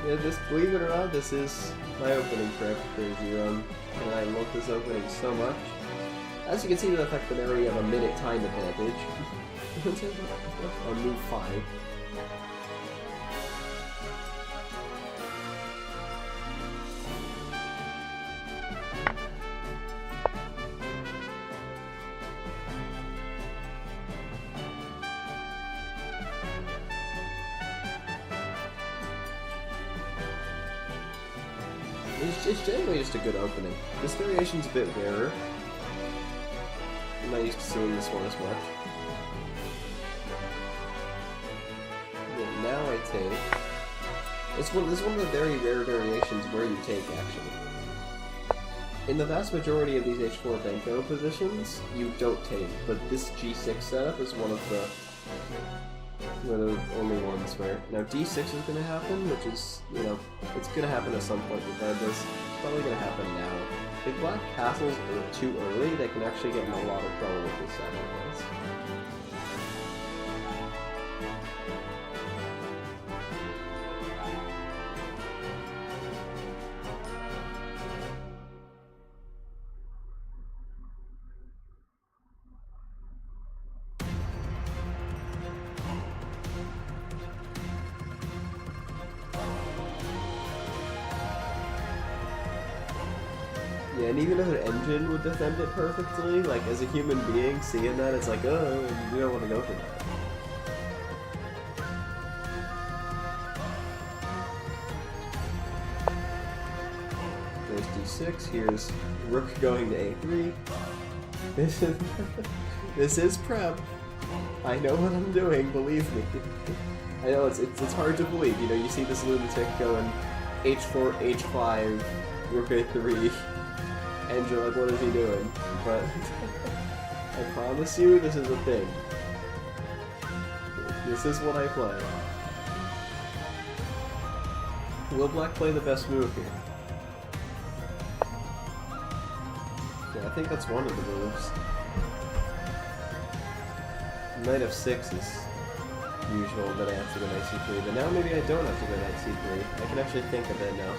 A: Yeah, believe it or not, this is my opening prep for Zero, and I love this opening so much. As you can see, the fact that I already have a minute time advantage on move 5. It's generally just a good opening. This variation's a bit rarer. I'm not used to seeing this one as much. Yeah, now I take... This is one of the very rare variations where you take, actually. In the vast majority of these H4 Benko positions, you don't take, but this G6 setup is one of the only ones where... Now D6 is going to happen, which is, you know, it's going to happen at some point regardless. It's probably going to happen now. If black castles are too early, they can actually get in a lot of trouble with this sacrifice. Yeah, and even if an engine would defend it perfectly, like, as a human being, seeing that, it's like, oh, you don't want to go for that. There's D6, here's Rook going to A3. This is prep. I know what I'm doing, believe me. I know, it's hard to believe, you know, you see this lunatic going H4, H5, Rook A3. And you're like, what is he doing? But I promise you, this is a thing. This is what I play. Will black play the best move here? Yeah, I think that's one of the moves. Knight of 6 is usual that I have to go knight c3, but now maybe I don't have to go knight c3. I can actually think of it now.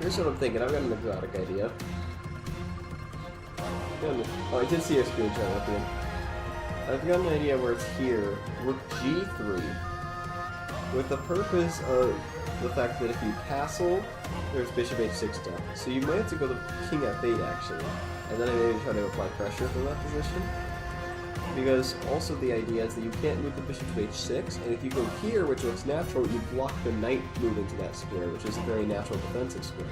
A: Here's what I'm thinking. I've got an exotic idea. Oh, I did see a screenshot of it. I've got an idea where it's here. Rook g3. With the purpose of the fact that if you castle, there's bishop h6 down. So you might have to go to king f8 actually. And then I maybe try to apply pressure from that position. Because also the idea is that you can't move the bishop to h6, and if you go here, which looks natural, you block the knight moving to that square, which is a very natural defensive square.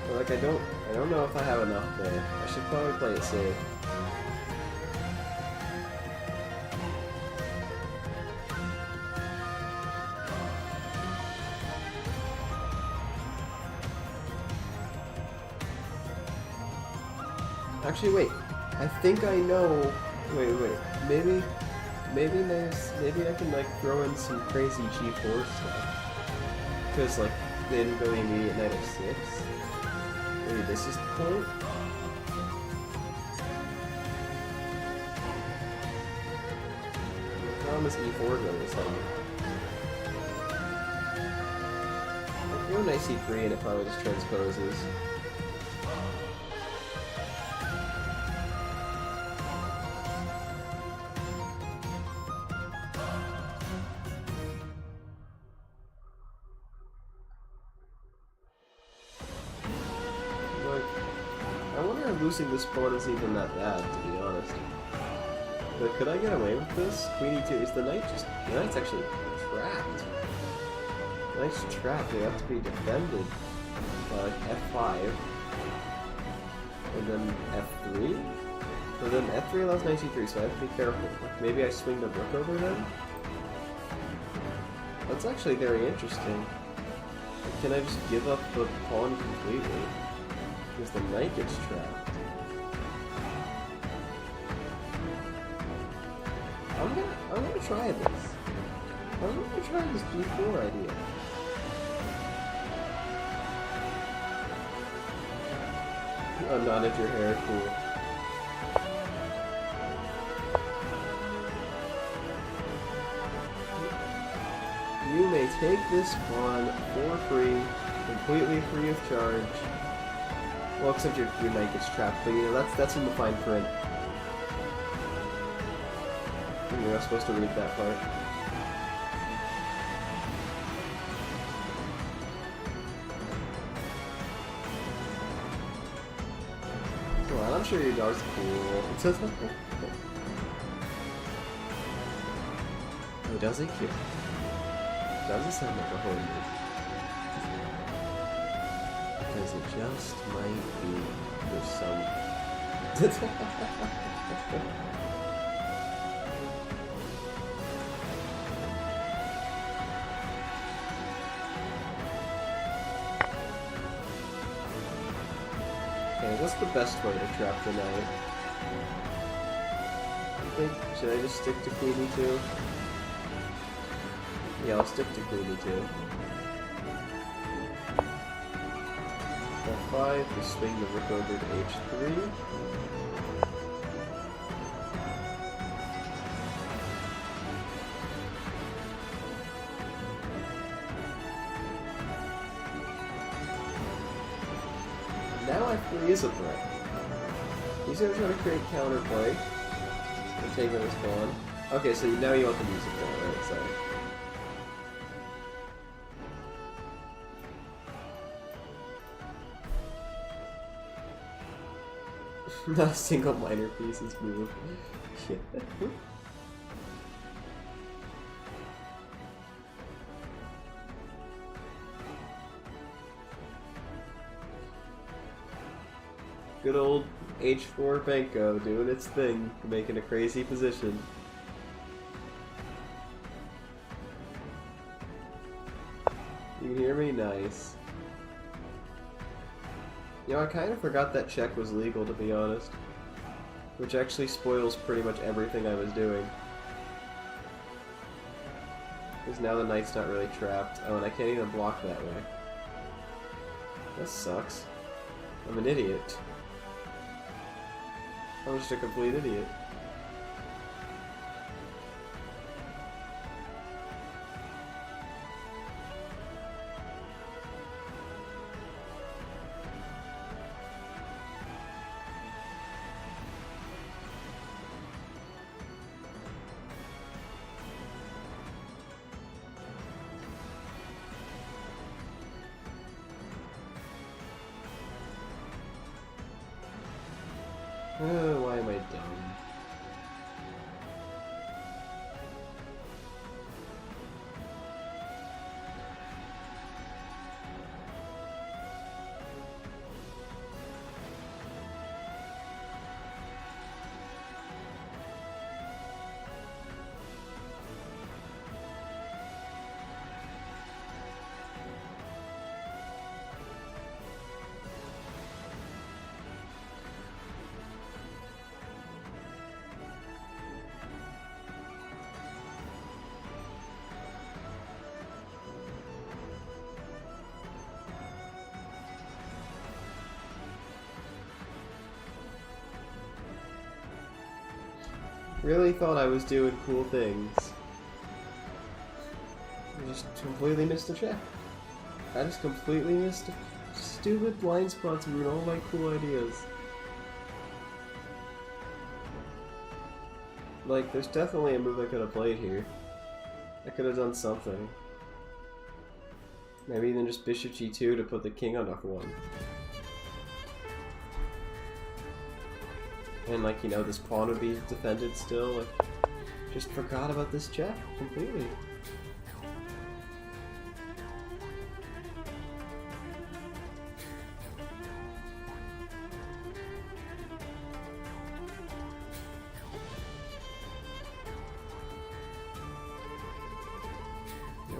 A: But like I don't know if I have enough there. I should probably play it safe. Actually, wait. I think I know. Wait. Maybe I can like throw in some crazy G4 stuff. Because like they didn't go the immediate knight f6. Maybe this is the point. The problem is e4 goes on. If you go knight c3 and it probably just transposes. Losing this pawn isn't even that bad, to be honest. But could I get away with this? Queen e2. Is the knight just... The knight's actually trapped. The knight's trapped. They have to be defended. Like f5. And then f3? So then f3 allows knight c3, so I have to be careful. Like maybe I swing the rook over them? That's actually very interesting. Like, can I just give up the pawn completely? Because the knight gets trapped. I'm gonna try this. I'm gonna try this G4 idea. Oh, nodded your hair, cool. You may take this pawn for free, completely free of charge. Well, except your knight gets trapped, but you know, that's in the fine print. You're not supposed to read that part. Well, I'm sure your dog's cool. Oh, does it cute? Does it sound like a horror movie? Because it just might be for some... Okay, what's the best way to trap the knight? Should I just stick to queen e2? Yeah, I'll stick to queen e2. F5, we swing the rook over to h3. Now f3 is a threat. He's gonna try to create counterplay. And take on his pawn. Okay, so now you want the music pawn, right? Sorry. Not a single minor piece is moved. Good old H4 Benko doing its thing, making a crazy position. Near me, nice. You know, I kind of forgot that check was legal, to be honest. Which actually spoils pretty much everything I was doing. Because now the knight's not really trapped. Oh, and I can't even block that way. That sucks. I'm an idiot. I'm just a complete idiot. Why am I dumb? Really thought I was doing cool things. I just completely missed the check. I just completely missed stupid blind spots ruin all my cool ideas. Like, there's definitely a move I could have played here. I could have done something. Maybe even just bishop g2 to put the king on f1. And, like, you know, this pawn would be defended still. Like, just forgot about this check completely.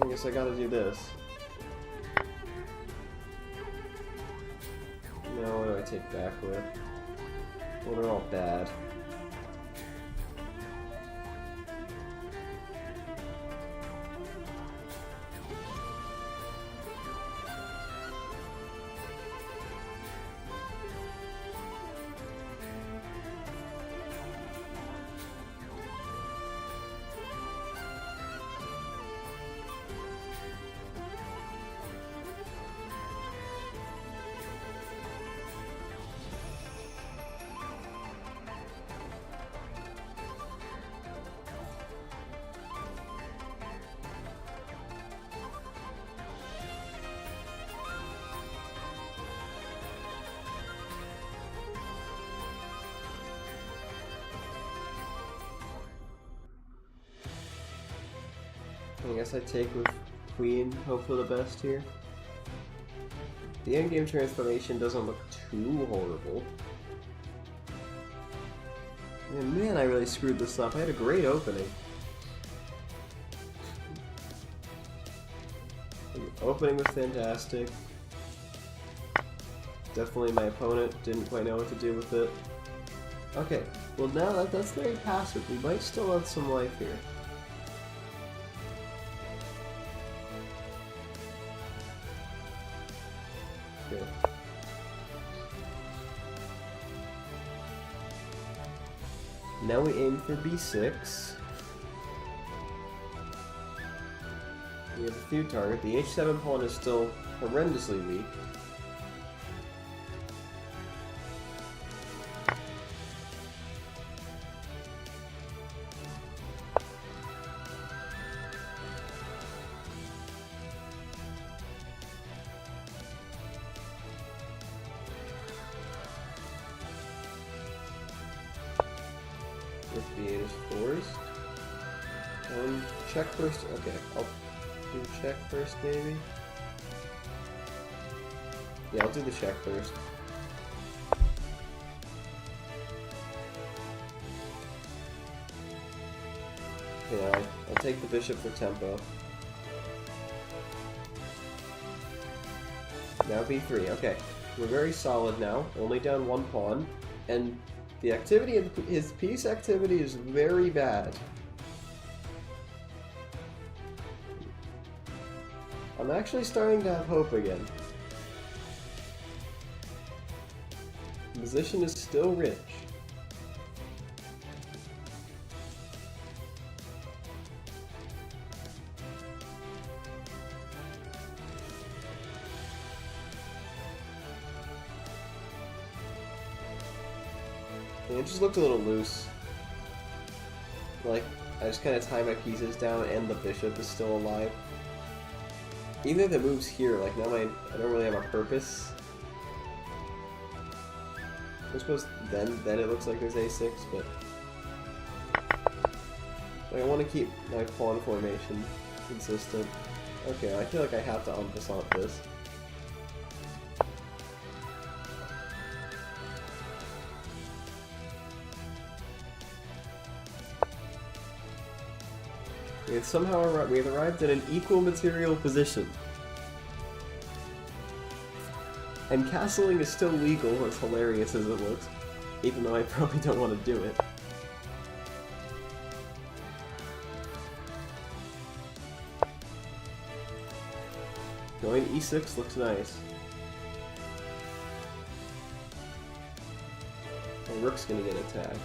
A: I guess I gotta do this. No, what do I take back with? Well, they're all bad. I guess I take with queen, hope for the best here. The endgame transformation doesn't look too horrible. And man, I really screwed this up. I had a great opening. The opening was fantastic. Definitely my opponent didn't quite know what to do with it. Okay, well now that's very passive. We might still have some life here. Good. Now we aim for b6. We have a few targets. The h7 pawn is still horrendously weak. With b8 is forced. Check first. Okay, I'll do check first, maybe. Yeah, I'll do the check first. Yeah, I'll take the bishop for tempo. Now b3. Okay, we're very solid now. Only down one pawn, and the activity of his piece activity is very bad. I'm actually starting to have hope again. The position is still rich. It just looked a little loose. Like, I just kind of tie my pieces down and the bishop is still alive. Even if it moves here, like now I don't really have a purpose. I suppose then it looks like there's a6, but like, I want to keep my pawn formation consistent. Okay, I feel like I have to en passant this. We've arrived in an equal material position. And castling is still legal, as hilarious as it looks, even though I probably don't want to do it. Going e6 looks nice. My rook's gonna get attacked.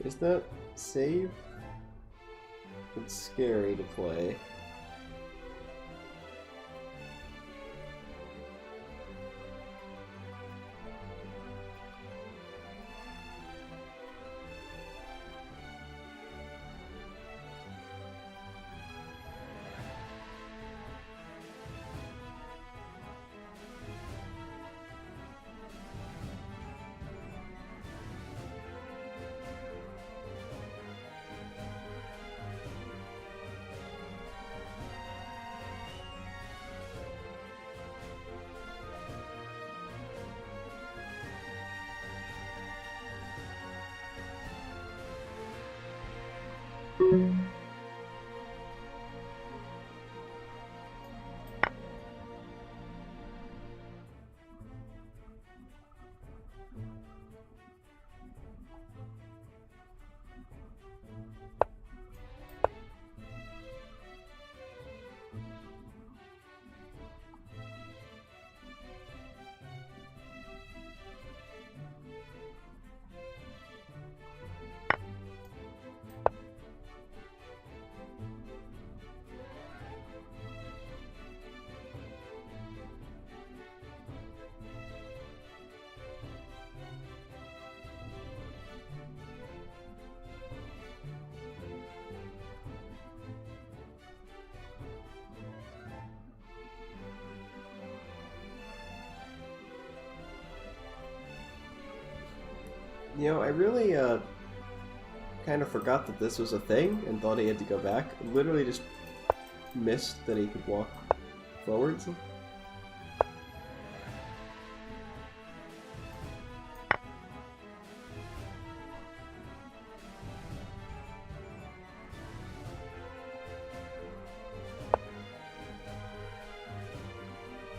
A: Is that save? It's scary to play. You know, I really kind of forgot that this was a thing and thought he had to go back. Literally just missed that he could walk forwards.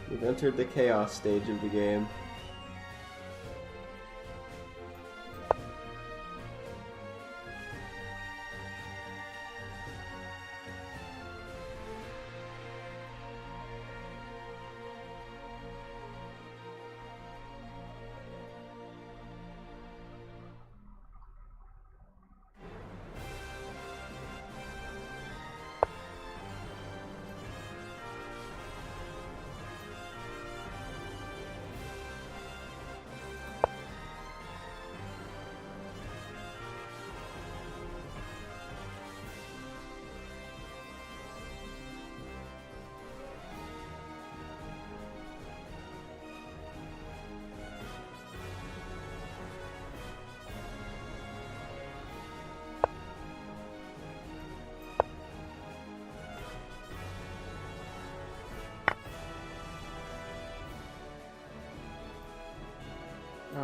A: We've entered the chaos stage of the game.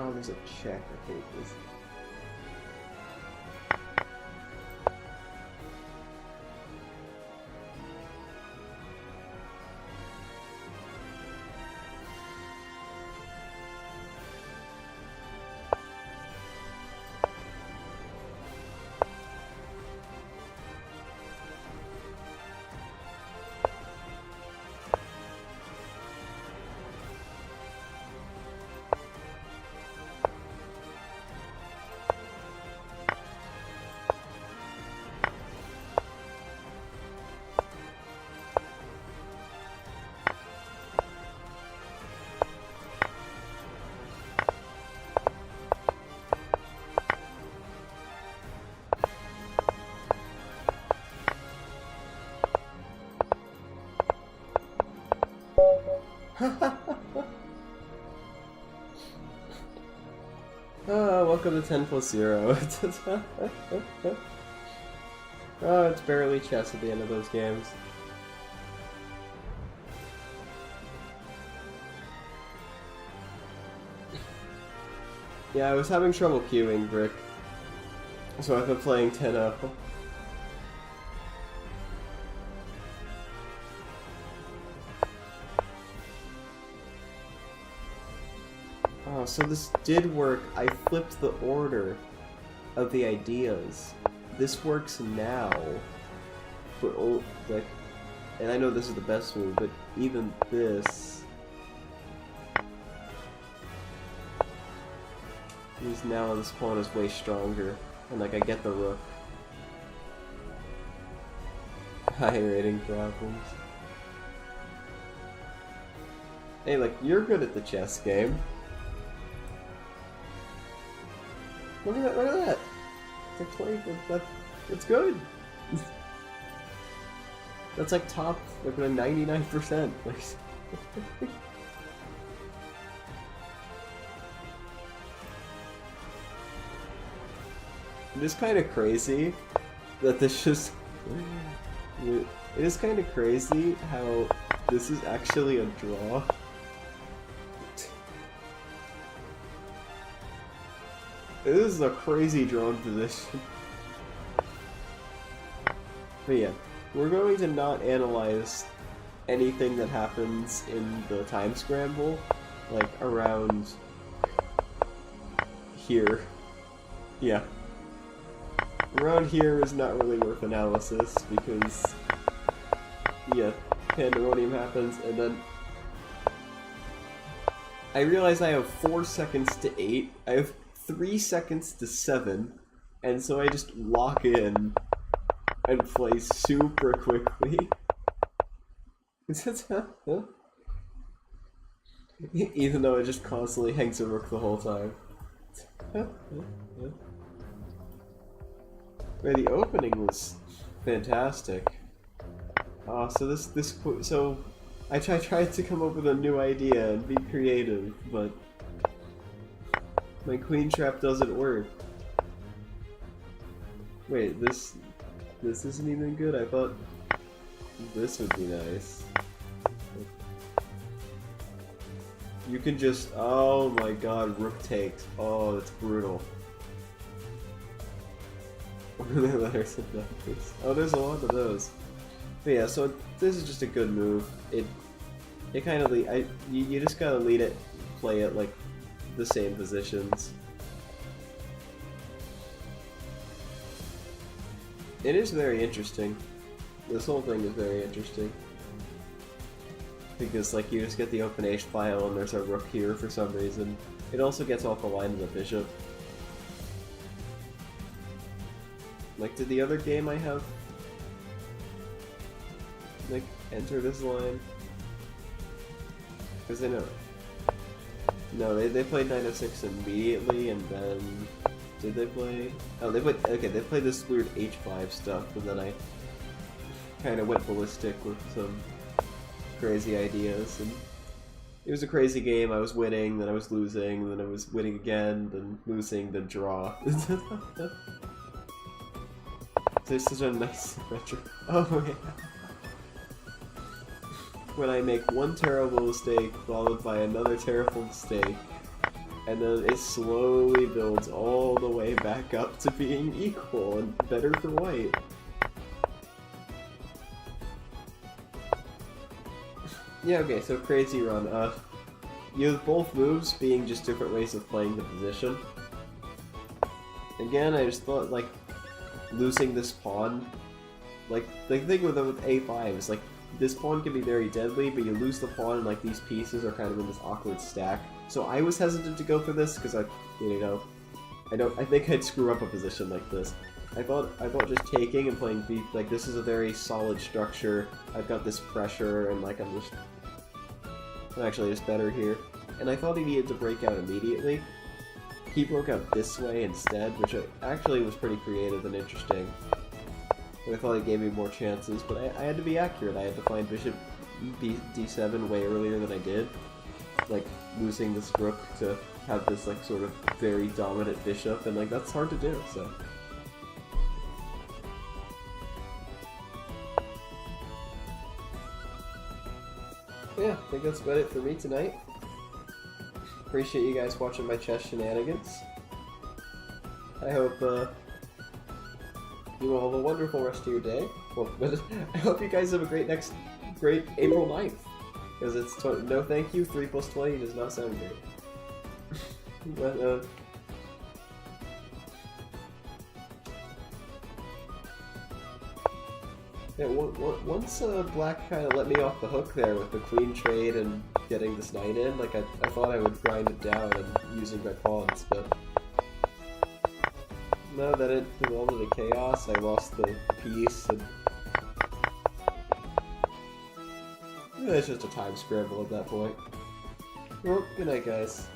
A: Oh, there's a check. I hate this. Oh, welcome to 10 plus 0. Oh, it's barely chess at the end of those games. Yeah, I was having trouble queuing Brick, so I've been playing 10-0. Oh, so this did work. I flipped the order of the ideas. This works now. But like, and I know this is the best move, but even this is now this pawn is way stronger, and like I get the rook. High rating problems. Hey, like, you're good at the chess game. Look at that, look at that! It's like 20, that's good! That's like top, like a 99%. Like, it is kind of crazy that this just... It is kind of crazy how this is actually a draw. This is a crazy drawn position. But yeah, we're going to not analyze anything that happens in the time scramble, like around here. Yeah. Around here is not really worth analysis because, yeah, pandemonium happens, and then I realize I have 4 seconds to 8. I have 3 seconds to 7, and so I just lock in and play super quickly. Even though it just constantly hangs a rook the whole time. Man, the opening was fantastic. So I tried to come up with a new idea and be creative, but my queen trap doesn't work. Wait, this isn't even good? I thought this would be nice. You can just... Oh my god, rook takes. Oh, that's brutal. Oh, there's a lot of those. But yeah, so this is just a good move. It kind of you just gotta lead it, play it like the same positions. It is very interesting. This whole thing is very interesting. Because like you just get the open h file and there's a rook here for some reason. It also gets off the line of the bishop. Like, did the other game I have like enter this line? Because I know. No, they played knight f6 immediately, and then did they play? Oh, they played this weird h5 stuff, and then I kind of went ballistic with some crazy ideas, and it was a crazy game. I was winning, then I was losing, then I was winning again, then losing, then draw. There's such a nice symmetry. Oh yeah. When I make one terrible mistake followed by another terrible mistake, and then it slowly builds all the way back up to being equal and better for white. Yeah, okay, so crazy run. You have both moves being just different ways of playing the position. Again, I just thought, like, losing this pawn, like, the thing with A5 is, like, this pawn can be very deadly, but you lose the pawn and, like, these pieces are kind of in this awkward stack. So I was hesitant to go for this, because I think I'd screw up a position like this. I thought just taking and playing B, like, this is a very solid structure, I've got this pressure, and, like, I'm actually just better here. And I thought he needed to break out immediately. He broke out this way instead, which actually was pretty creative and interesting. I thought it gave me more chances, but I had to be accurate. I had to find bishop d7 way earlier than I did. Like, losing this rook to have this, like, sort of very dominant bishop, and, like, that's hard to do, so... Yeah, I think that's about it for me tonight. Appreciate you guys watching my chess shenanigans. I hope you all have a wonderful rest of your day. Well, I hope you guys have a great April 9th. Because it's no thank you, 3 + 20 does not sound great. But, yeah, once Black kind of let me off the hook there with the queen trade and getting this knight in, like I thought I would grind it down and using my pawns, but no, that it devolved into chaos. I lost the piece, and it's just a time scramble at that point. Well, good night, guys.